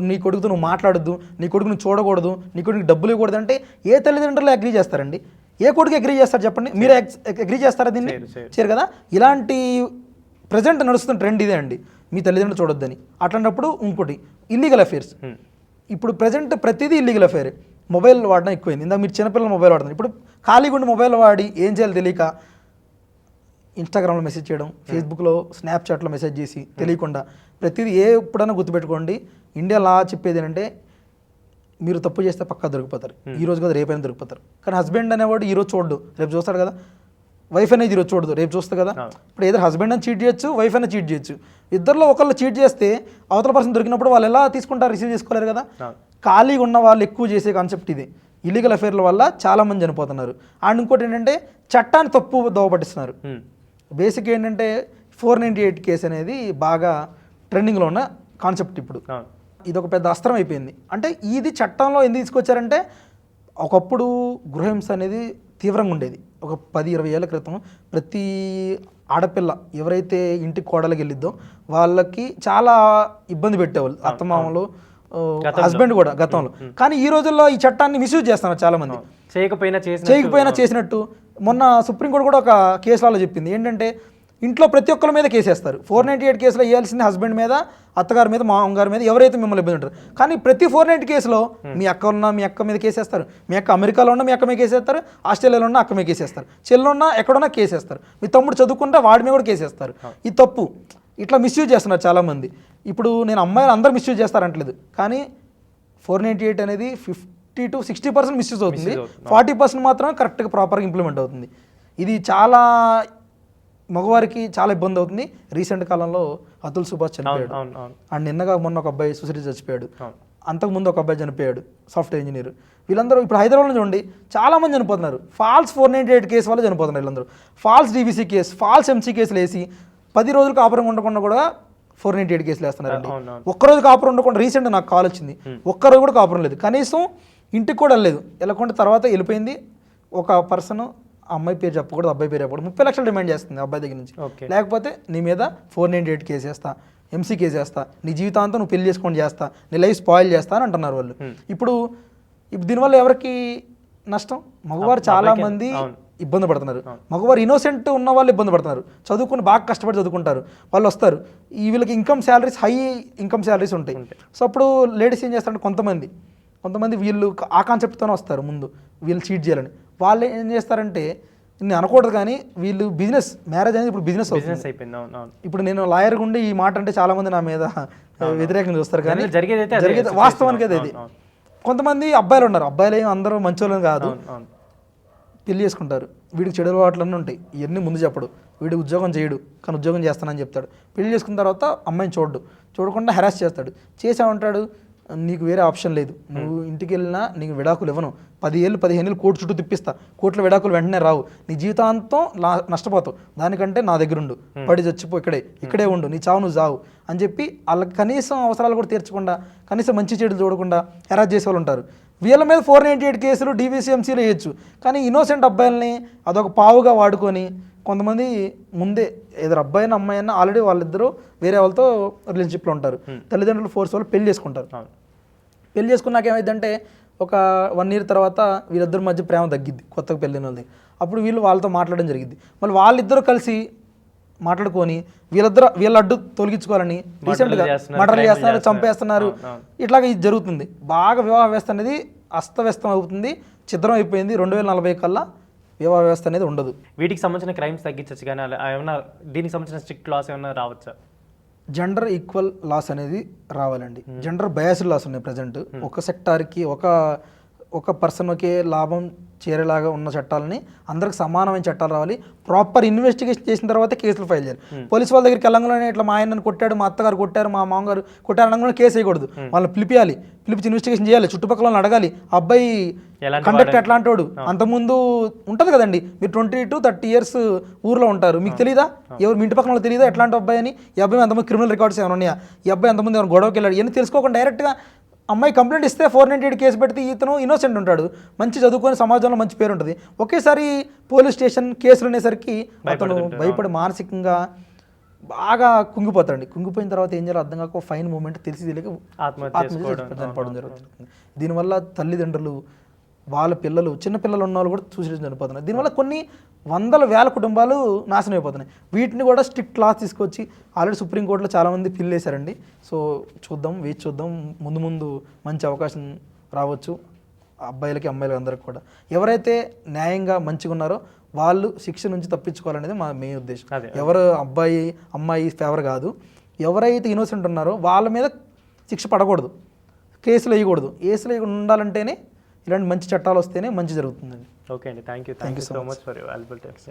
నీ కొడుకుతో నువ్వు మాట్లాడద్దు, నీ కొడుకుని చూడకూడదు, నీ కొడుకుని డబ్బులు ఇవ్వకూడదు అంటే ఏ తల్లిదండ్రులు అగ్రీ చేస్తారండి? ఏ కొడుకు అగ్రీ చేస్తారు చెప్పండి? మీరు అగ్రీ చేస్తారా దీన్ని? చేయరు కదా. ఇలాంటి ప్రజెంట్ నడుస్తున్న ట్రెండ్ ఇదే అండి, మీ తల్లిదండ్రులు చూడొద్దని. అట్లాంటప్పుడు ఇంకోటి ఇల్లీగల్ అఫేర్స్. ఇప్పుడు ప్రజెంట్ ప్రతిదీ ఇల్లీగల్ అఫేర్. మొబైల్ వాడడం ఎక్కువైంది. ఇందాక మీరు చిన్నపిల్లలు మొబైల్ వాడుతున్నారు. ఇప్పుడు ఖాళీగా ఉండి మొబైల్ వాడి ఏం చేయాలో తెలియక ఇన్స్టాగ్రామ్లో మెసేజ్ చేయడం, ఫేస్బుక్లో స్నాప్చాట్లో మెసేజ్ చేసి తెలియకుండా ప్రతిదీ ఎప్పుడైనా గుర్తుపెట్టుకోండి. ఇండియా లా చెప్పేది ఏంటంటే మీరు తప్పు చేస్తే పక్కా దొరికిపోతారు. ఈ రోజు కదా రేపైనా దొరికిపోతారు. కానీ హస్బెండ్ అనేవాడు ఈరోజు చూడడు, రేపు చూస్తాడు కదా. వైఫ్ అనేది ఈరోజు చూడదు, రేపు చూస్తుంది కదా. ఇప్పుడు ఏదో హస్బెండ్ అని చీట్ చేయొచ్చు, వైఫ్ అయినా చీట్ చేయొచ్చు. ఇద్దరిలో ఒకళ్ళు చీట్ చేస్తే అవతల పర్సన్ దొరికినప్పుడు వాళ్ళు ఎలా తీసుకుంటారు? రిసీవ్ చేసుకోలేరు కదా. ఖాళీగా ఉన్న వాళ్ళు ఎక్కువ చేసే కాన్సెప్ట్ ఇది. ఇల్లీగల్ అఫేర్ల వల్ల చాలామంది చనిపోతున్నారు. అండ్ ఇంకోటి ఏంటంటే చట్టాన్ని తప్పు దోవపట్టిస్తున్నారు. బేసిక్ ఏంటంటే 498 కేసు అనేది బాగా ట్రెండింగ్లో ఉన్న కాన్సెప్ట్. ఇప్పుడు ఇది ఒక పెద్ద అస్త్రం అయిపోయింది. అంటే ఇది చట్టంలో ఎందుకు తీసుకొచ్చారంటే ఒకప్పుడు గృహహింస అనేది తీవ్రంగా ఉండేది. ఒక 10-20 ఏళ్ల క్రితం ప్రతి ఆడపిల్ల ఎవరైతే ఇంటికి కోడలికి వెళ్ళిద్దో వాళ్ళకి చాలా ఇబ్బంది పెట్టేవాళ్ళు అత్తమామలు, హస్బెండ్ కూడా గతంలో. కానీ ఈ రోజుల్లో ఈ చట్టాన్ని మిస్యూజ్ చేస్తున్నారు చాలా మంది. చేయకపోయినా చేసినట్టు. మొన్న సుప్రీంకోర్టు కూడా ఒక కేసులలో చెప్పింది ఏంటంటే ఇంట్లో ప్రతి ఒక్కరి మీద కేసేస్తారు. 498 కేసులో వేయాల్సింది హస్బెండ్ మీద, అత్తగారి మీద, మామగారి మీద, ఎవరైతే మిమ్మల్ని ఇబ్బంది ఉంటారు. కానీ ప్రతి 490 కేసులో మీ అక్క ఉన్న మీ అక్క మీద కేసేస్తారు, మీ అక్క అమెరికాలో ఉన్న మీ అక్క మీద కేసేస్తారు, ఆస్ట్రేలియాలో ఉన్న అక్క మీద కేసేస్తారు, చెల్లున్నా ఎక్కడున్నా కేసేస్తారు, మీ తమ్ముడు చదువుకుంటే వాడి మీద కూడా కేసేస్తారు. ఇది తప్పు. ఇట్లా మిస్యూజ్ చేస్తున్నారు చాలామంది. ఇప్పుడు నేను అమ్మాయిలు అందరూ మిస్యూజ్ చేస్తారంటలేదు, కానీ 498 అనేది 50 to 60% మిస్యూజ్ అవుతుంది. 40% మాత్రం కరెక్ట్గా ప్రాపర్గా ఇంప్లిమెంట్ అవుతుంది. ఇది చాలా మగవారికి చాలా ఇబ్బంది అవుతుంది. రీసెంట్ కాలంలో అతుల్ సుభాష్ చనిపోయాడు. అండ్ నిన్నగా మొన్న ఒక అబ్బాయి సూసైడ్ చచ్చిపోయాడు. అంతకుముందు ఒక అబ్బాయి చనిపోయాడు, సాఫ్ట్వేర్ ఇంజనీర్. వీళ్ళందరూ ఇప్పుడు హైదరాబాద్లో చూడండి చాలామంది చనిపోతున్నారు. ఫాల్స్ 498 కేసు వల్ల చనిపోతున్నారు వీళ్ళందరూ. False DBC case, false MC కేసులు వేసి 10 రోజులు కాపురం ఉండకుండా కూడా 498 కేసులు వేస్తున్నారండి. ఒక్కరోజు కాపురం ఉండకుండా రీసెంట్ నాకు కాల్ వచ్చింది, ఒక్కరోజు కూడా కాపురం లేదు, కనీసం ఇంటికి కూడా వెళ్ళలేదు. వెళ్ళకుండా తర్వాత వెళ్ళిపోయింది. ఒక పర్సన్ అమ్మాయి పేరు చెప్పకూడదు, అబ్బాయి పేరు చెప్పకూడదు, 30 లక్షలు డిమాండ్ చేస్తుంది అబ్బాయి దగ్గర నుంచి. లేకపోతే నీ మీద 498 కేసు వేస్తా, ఎంసీ కేసు వేస్తా, నీ జీవితాంతం నువ్వు పెళ్లి చేసుకొని చేస్తా, నీ లైఫ్ స్పాయిల్ చేస్తా అని అంటున్నారు వాళ్ళు. ఇప్పుడు దీనివల్ల ఎవరికి నష్టం? మగవారు చాలా మంది ఇబ్బంది పడుతున్నారు. మగవారు ఇన్నోసెంట్ ఉన్న వాళ్ళు ఇబ్బంది పడుతున్నారు. చదువుకుని బాగా కష్టపడి చదువుకుంటారు, వాళ్ళు వస్తారు. వీళ్ళకి income salaries, high income salaries ఉంటాయి. సో అప్పుడు లేడీస్ ఏం చేస్తారంటే కొంతమంది వీళ్ళు ఆ కాన్సెప్ట్తోనే వస్తారు ముందు, వీళ్ళు చీట్ చేయాలని. వాళ్ళు ఏం చేస్తారంటే నేను అనకూడదు కానీ వీళ్ళు బిజినెస్, మ్యారేజ్ అనేది ఇప్పుడు బిజినెస్ అయిపోయింది. ఇప్పుడు నేను లాయర్ ఉండి ఈ మాట అంటే చాలా మంది నా మీద వ్యతిరేకంగా చూస్తారు, కానీ జరిగేది వాస్తవానికి అది. కొంతమంది అబ్బాయిలు ఉన్నారు, అబ్బాయిలు ఏమి అందరూ మంచోళ్ళని కాదు, పెళ్లి చేసుకుంటారు. వీడికి చెడు అలవాట్లన్నీ ఉంటాయి, ఇవన్నీ ముందు చెప్పడు. వీడు ఉద్యోగం చేయడు కానీ ఉద్యోగం చేస్తానని చెప్తాడు. పెళ్లి చేసుకున్న తర్వాత అమ్మాయిని చూడకుండా హెరాస్ చేస్తాడు. చేసామంటాడు, నీకు వేరే ఆప్షన్ లేదు, నువ్వు ఇంటికి వెళ్ళినా నీకు విడాకులు ఇవ్వను, 10 ఏళ్ళు 15 ఏళ్ళు కోర్టు చుట్టూ తిప్పిస్తా, కోర్టులో విడాకులు వెంటనే రావు, నీ జీవితాంతం నష్టపోతావు, దానికంటే నా దగ్గర ఉండు, పడి చచ్చిపో, ఇక్కడే ఉండు, నీ చావు నువ్వు చావు అని చెప్పి వాళ్ళకి కనీసం అవసరాలు కూడా తీర్చకుండా, కనీసం మంచి చెడులు చూడకుండా హెరాస్ చేసే వాళ్ళు ఉంటారు. వీళ్ళ మీద 498 కేసులు డీవీసీఎంసీలో వేయచ్చు. కానీ ఇన్నోసెంట్ అబ్బాయిల్ని అదొక పావుగా వాడుకొని కొంతమంది ముందే ఎదురు అబ్బాయినా అమ్మాయినా ఆల్రెడీ వాళ్ళిద్దరూ వేరే వాళ్ళతో రిలేషన్షిప్లో ఉంటారు, తల్లిదండ్రులు ఫోర్స్ వాళ్ళు పెళ్లి చేసుకుంటారు. పెళ్లి చేసుకున్నాక ఏమైందంటే ఒక 1 year తర్వాత వీళ్ళిద్దరి మధ్య ప్రేమ తగ్గిద్ది, కొత్తగా పెళ్ళిన వాళ్ళది. అప్పుడు వీళ్ళు వాళ్ళతో మాట్లాడడం జరిగింది. మళ్ళీ వాళ్ళిద్దరూ కలిసి మాట్లాడుకొని వీళ్ళ అడ్డు తొలగించుకోవాలని రీసెంట్గా మర్డర్లు చేస్తున్నారు, చంపేస్తున్నారు. ఇట్లాగా ఇది జరుగుతుంది. బాగా వివాహ వ్యవస్థ అనేది అస్తవ్యస్తం అవుతుంది, ఛిద్రం అయిపోయింది. 2040 కల్లా వివాహ వ్యవస్థ అనేది ఉండదు. వీటికి సంబంధించిన క్రైమ్స్ తగ్గించచ్చు, కానీ ఏమన్నా దీనికి సంబంధించిన స్ట్రిక్ట్ లాస్ ఏమన్నా రావచ్చా? జెండర్ ఈక్వల్ లాస్ అనేది రావాలండి. జెండర్ బయాస్డ్ లాస్ ఉన్నాయి ప్రజెంట్. ఒక సెక్టార్కి ఒక పర్సన్కి లాభం చేరేలాగా ఉన్న చట్టాలని అందరికి సమానమైన చట్టాలు రావాలి. ప్రాపర్ ఇన్వెస్టిగేషన్ చేసిన తర్వాత కేసులు ఫైల్ చేయాలి. పోలీసు వాళ్ళ దగ్గరికి వెళ్ళంగానే ఇట్లా మా ఆయనను కొట్టాడు, మా అత్తగారు కొట్టారు, మా మామగారు కొట్టారు అనగానే కేసు వేయకూడదు. వాళ్ళని పిలిపియాలి, పిలిపించి ఇన్వెస్టిగేషన్ చేయాలి. చుట్టుపక్కల వాళ్ళని అడగాలి, అబ్బాయి కండక్ట్ ఎట్లాంటి వాడు, అంతకుముందు ఉంటుంది కదండి, మీరు 20 to 30 years ఊర్లో ఉంటారు, మీకు తెలియదా, ఎవరు మీ ఇంటి పక్కన వాళ్ళు తెలియదా ఎట్లాంటి అబ్బాయి అని, ఈ అబ్బాయి ఎంతమంది క్రిమినల్ రికార్డ్స్ ఏమైనా ఉన్నాయా, ఈ అబ్బాయి ఎంతమంది ఏమైనా గొడవకి వెళ్ళాడు, ఇవన్నీ తెలుసుకోకుండా డైరెక్ట్గా అమ్మాయి కంప్లైంట్ ఇస్తే 498 కేసు పెడితే ఇతను ఇన్నోసెంట్ ఉంటాడు, మంచి చదువుకొని సమాజంలో మంచి పేరు ఉంటుంది. ఒకేసారి పోలీస్ స్టేషన్ కేసులు అనేసరికి అతను భయపడి మానసికంగా బాగా కుంగిపోతాడండి. కుంగిపోయిన తర్వాత ఏం చేయాలో అర్థం కాక ఫైన్ మూమెంట్ తెలిసి తెలియక చనిపోవడం జరుగుతుంది. దీనివల్ల తల్లిదండ్రులు, వాళ్ళ పిల్లలు, చిన్న పిల్లలు ఉన్న వాళ్ళు కూడా సూసైడ్ చనిపోతున్నారు. దీనివల్ల కొన్ని వందల వేల కుటుంబాలు నాశనం అయిపోతున్నాయి. వీటిని కూడా స్ట్రిక్ట్ లాస్ తీసుకొచ్చి ఆల్రెడీ సుప్రీంకోర్టులో చాలామంది ఫిల్ చేశారండి. సో చూద్దాం, వేచి చూద్దాం, ముందు ముందు మంచి అవకాశం రావచ్చు అబ్బాయిలకి అమ్మాయిలకి అందరికి కూడా. ఎవరైతే న్యాయంగా మంచిగా ఉన్నారో వాళ్ళు శిక్ష నుంచి తప్పించుకోవాలనేది మా మెయిన్ ఉద్దేశం. ఎవరు అబ్బాయి అమ్మాయి ఫేవర్ కాదు, ఎవరైతే ఇన్నోసెంట్ ఉన్నారో వాళ్ళ మీద శిక్ష పడకూడదు, కేసులు వేయకూడదు. కేసులు వేయకుండా ఉండాలంటేనే ఇలాంటి మంచి చట్టాలు వస్తేనే మంచి జరుగుతుందండి. ఓకే అండి, thank you so much for your valuable times.